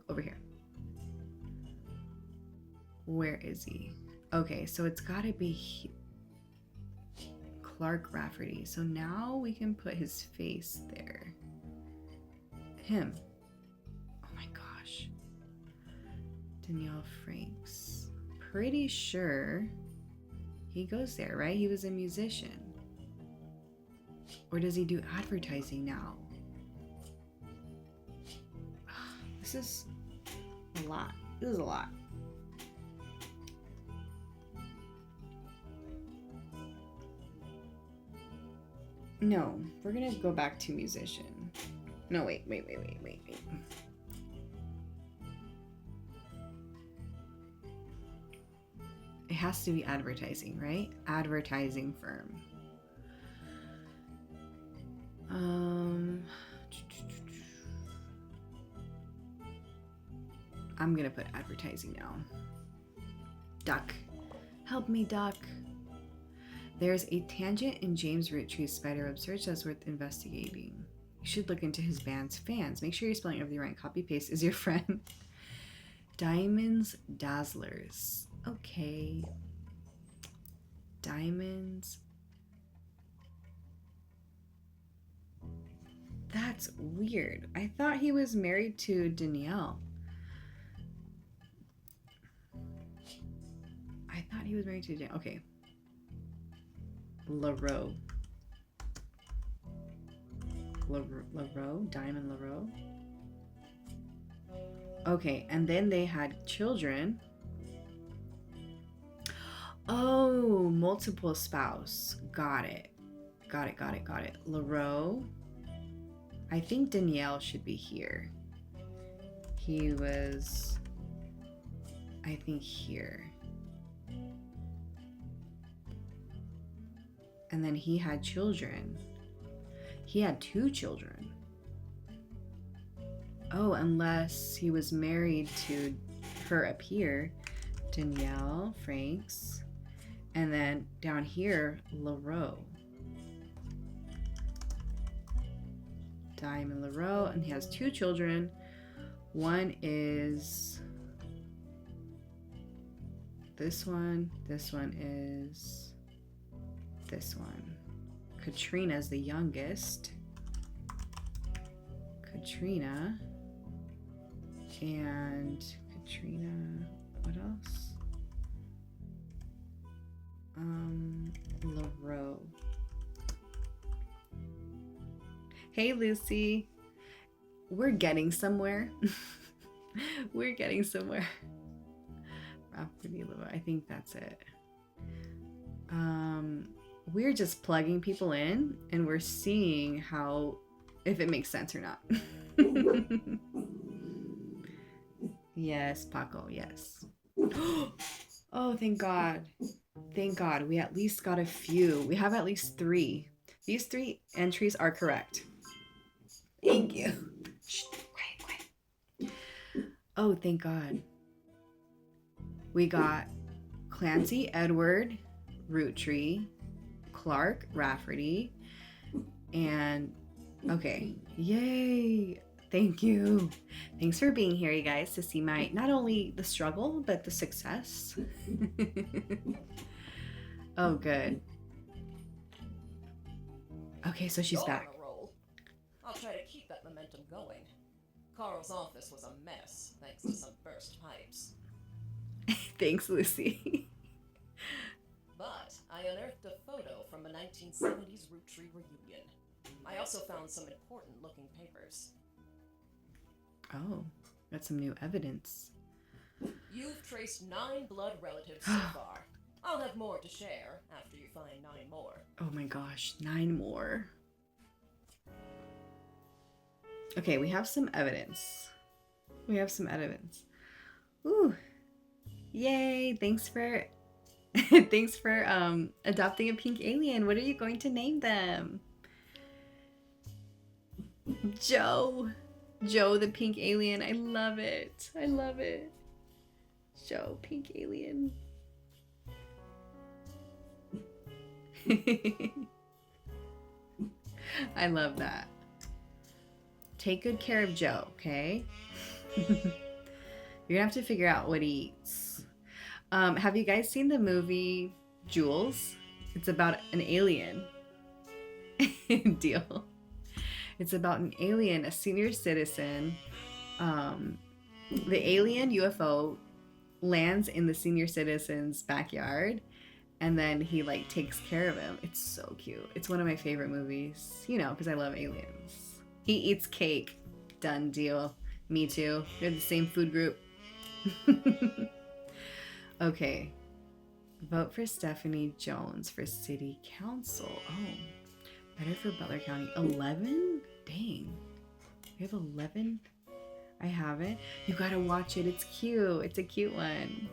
over here. Where is he? Okay, so it's gotta be Clark Rafferty. So now we can put his face there. Him. Oh my gosh. Danielle Franks. Pretty sure he goes there, right? He was a musician. Or does he do advertising now? This is a lot. This is a lot. No, we're gonna go back to musician. No, wait. It has to be advertising, right? Advertising firm. I'm gonna put advertising now. Duck. Help me, Duck. There's a tangent in James Root Tree's spider web search that's worth investigating. You should look into his band's fans. Make sure you're spelling everything right. Copy paste is your friend. Diamonds Dazzlers. Okay. Diamonds. That's weird. I thought he was married to Danielle. I thought he was married to Danielle. Okay. LaRoe. LaRoe? Diamond LaRoe? Okay, and then they had children. Oh, multiple spouse. Got it. LaRoe. I think Danielle should be here. He was, I think, here. And then he had children. He had 2 children. Oh, unless he was married to her up here, Danielle Franks. And then down here, LaRoe. Diamond LaRoe, and he has 2 children. One is this one. This one is this one. Katrina's the youngest. Katrina. And Katrina, what else? LaRoe. Hey, Lucy. We're getting somewhere. We're getting somewhere. I think that's it. We're just plugging people in and we're seeing how, if it makes sense or not. Yes, Paco, yes. Oh, thank God. Thank God. We at least got a few. We have at least 3. These 3 entries are correct. Thank you. Shh, quiet. Oh, thank God. We got Clancy Edward Roottree, Clark Rafferty, and okay. Yay. Thank you. Thanks for being here, you guys, to see my, not only the struggle, but the success. Oh, good. Okay, so she's back. I'll try to keep that momentum going. Carl's office was a mess, thanks to some burst pipes. Thanks, Lucy. But I unearthed a photo from a 1970s Roottree reunion. I also found some important looking papers. Oh, that's some new evidence. You've traced 9 blood relatives so far. I'll have more to share after you find 9 more. Oh my gosh, 9 more. Okay, we have some evidence. Ooh. Yay, thanks for thanks for adopting a pink alien. What are you going to name them? Joe the pink alien. I love it. Joe, pink alien. I love that. Take good care of Joe, okay? You're gonna have to figure out what he eats. Have you guys seen the movie Jules? It's about an alien. Deal. It's about an alien, a senior citizen. The alien UFO lands in the senior citizen's backyard, and then he like takes care of him. It's so cute. It's one of my favorite movies, you know, because I love aliens. He eats cake. Done deal. Me too. We're the same food group. Okay. Vote for Stephanie Jones for city council. Oh, better for Butler County. 11? Dang. We have 11? I haven't. You gotta watch it. It's cute. It's a cute one.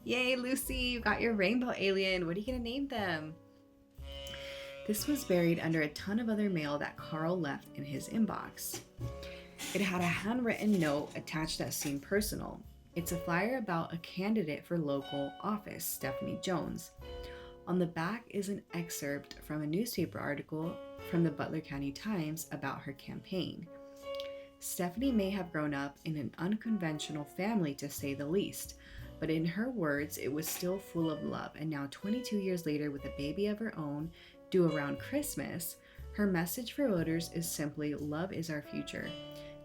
Yay, Lucy. You got your rainbow alien. What are you gonna name them? This was buried under a ton of other mail that Carl left in his inbox. It had a handwritten note attached that seemed personal. It's a flyer about a candidate for local office, Stephanie Jones. On the back is an excerpt from a newspaper article from the Butler County Times about her campaign. Stephanie may have grown up in an unconventional family, to say the least, but in her words, it was still full of love, and now 22 years later, with a baby of her own, due around Christmas, her message for voters is simply, love is our future.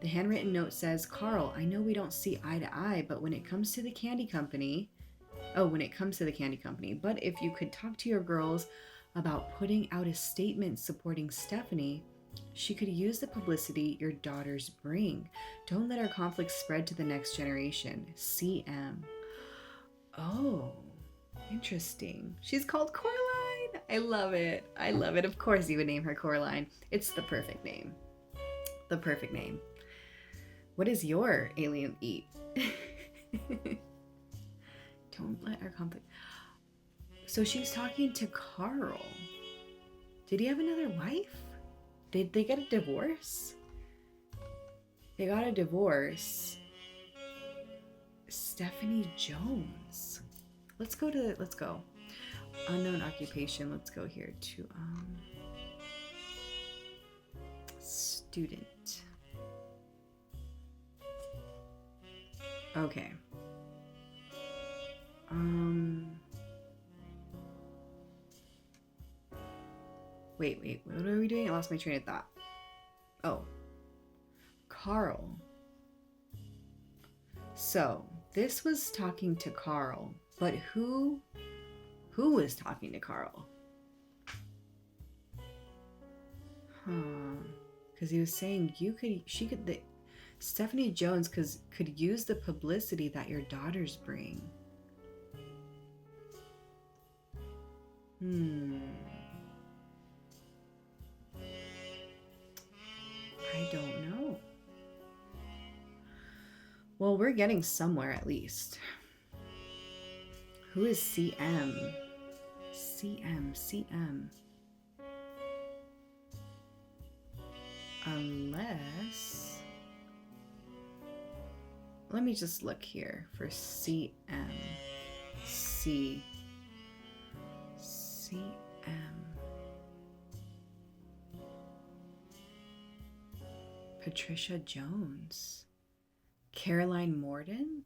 The handwritten note says, Carl, I know we don't see eye to eye, but when it comes to the candy company, Oh, when it comes to the candy company. But if you could talk to your girls about putting out a statement supporting Stephanie, she could use the publicity your daughters bring. Don't let our conflict spread to the next generation. CM. Oh, interesting. She's called Coraline. I love it. I love it. Of course, you would name her Coraline. It's the perfect name. The perfect name. What does your alien eat? Don't let our conflict. So she was talking to Carl. Did he have another wife? Did they get a divorce? They got a divorce. Stephanie Jones. Let's go. Unknown occupation. Let's go here to student. Okay. Wait, what are we doing? I lost my train of thought. Oh. Carl. So, this was talking to Carl, but who was talking to Carl? Because he was saying Stephanie Jones could use the publicity that your daughters bring. I don't know. Well, we're getting somewhere at least. Who is CM? CM. Unless... Let me just look here for CM. CM. Patricia Jones. Caroline Morden?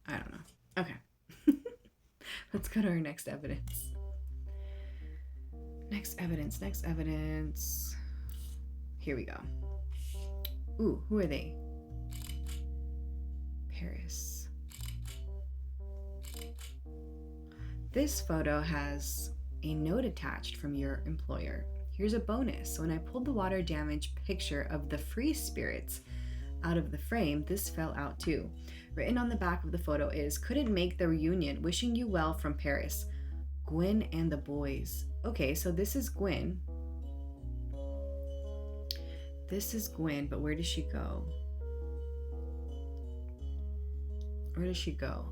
I don't know. Okay. Let's go to our next evidence. Next evidence. Here we go. Ooh, who are they? Paris. This photo has a note attached from your employer. Here's a bonus. When I pulled the water damage picture of the free spirits out of the frame, this fell out too. Written on the back of the photo is, couldn't make the reunion, wishing you well from Paris. Gwen and the boys. Okay, so this is Gwen. But where does she go?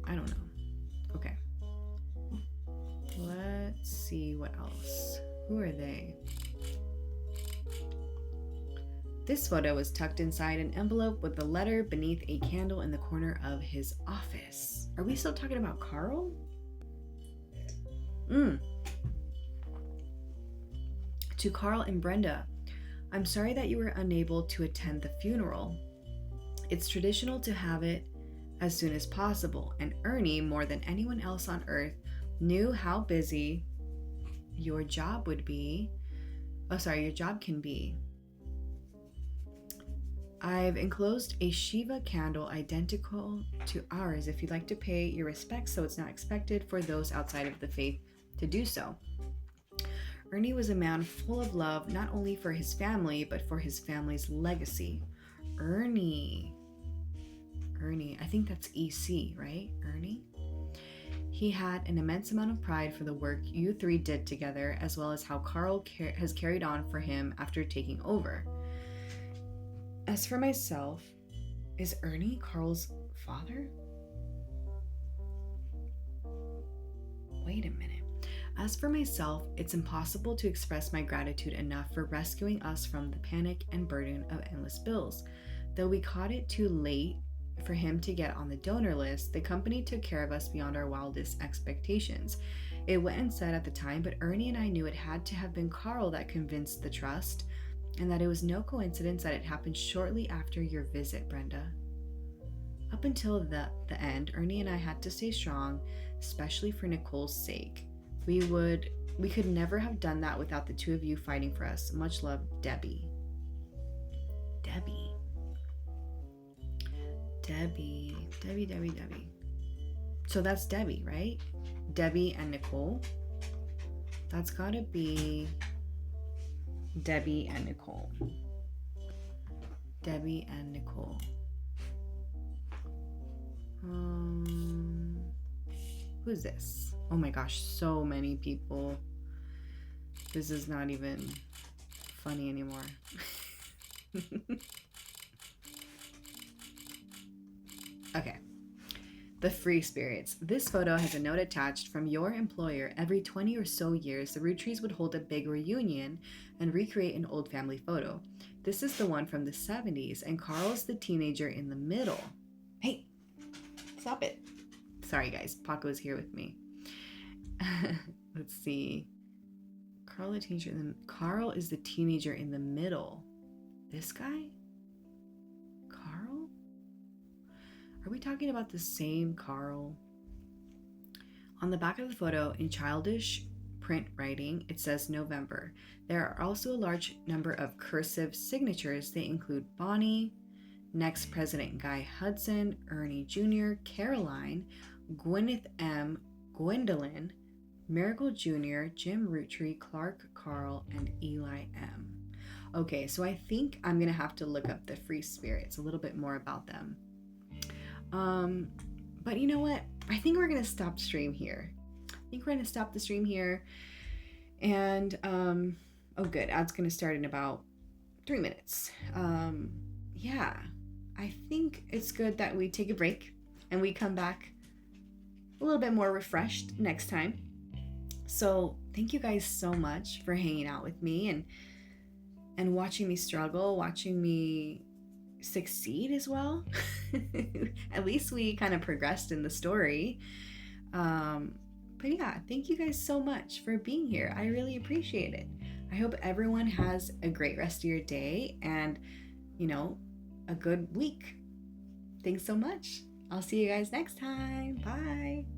I don't know. Okay. Let's see what else. Who are they? This photo was tucked inside an envelope with the letter beneath a candle in the corner of his office. Are we still talking about Carl? To Carl and Brenda, I'm sorry that you were unable to attend the funeral. It's traditional to have it as soon as possible, and Ernie, more than anyone else on earth, knew how busy your job can be. I've enclosed a Shiva candle identical to ours if you'd like to pay your respects, so it's not expected for those outside of the faith to do so. Ernie was a man full of love, not only for his family, but for his family's legacy. Ernie, I think that's EC, right? Ernie? He had an immense amount of pride for the work you three did together, as well as how Carl has carried on for him after taking over. As for myself, is Ernie Carl's father? Wait a minute. As for myself, it's impossible to express my gratitude enough for rescuing us from the panic and burden of endless bills. Though we caught it too late for him to get on the donor list, the company took care of us beyond our wildest expectations. It went unsaid at the time, but Ernie and I knew it had to have been Carl that convinced the trust, and that it was no coincidence that it happened shortly after your visit, Brenda. Up until the end, Ernie and I had to stay strong, especially for Nicole's sake. We could never have done that without the two of you fighting for us. Much love, Debbie. Debbie. So that's Debbie, right? Debbie and Nicole. That's gotta be Debbie and Nicole. Debbie and Nicole. Who's this? Oh my gosh, so many people. This is not even funny anymore. Okay. The free spirits. This photo has a note attached from your employer. Every 20 or so years, the Root Trees would hold a big reunion and recreate an old family photo. This is the one from the 70s, and Carl's the teenager in the middle. Hey, stop it. Sorry, guys. Paco's here with me. Let's see. Carl is the teenager in the middle. This guy? Carl? Are we talking about the same Carl? On the back of the photo, in childish print writing, it says November. There are also a large number of cursive signatures. They include Bonnie, next President Guy Hudson, Ernie Jr., Caroline, Gwyneth M., Gwendolyn, Miracle Jr., Jim Roottree, Clark, Carl, and Eli M. Okay, so I think I'm going to have to look up the free spirits, a little bit more about them. But you know what? I think we're going to stop stream here. And, oh good, ad's going to start in about 3 minutes. Yeah, I think it's good that we take a break and we come back a little bit more refreshed next time. So thank you guys so much for hanging out with me and watching me struggle, watching me succeed as well. At least we kind of progressed in the story. But yeah, thank you guys so much for being here. I really appreciate it. I hope everyone has a great rest of your day and, a good week. Thanks so much. I'll see you guys next time. Bye.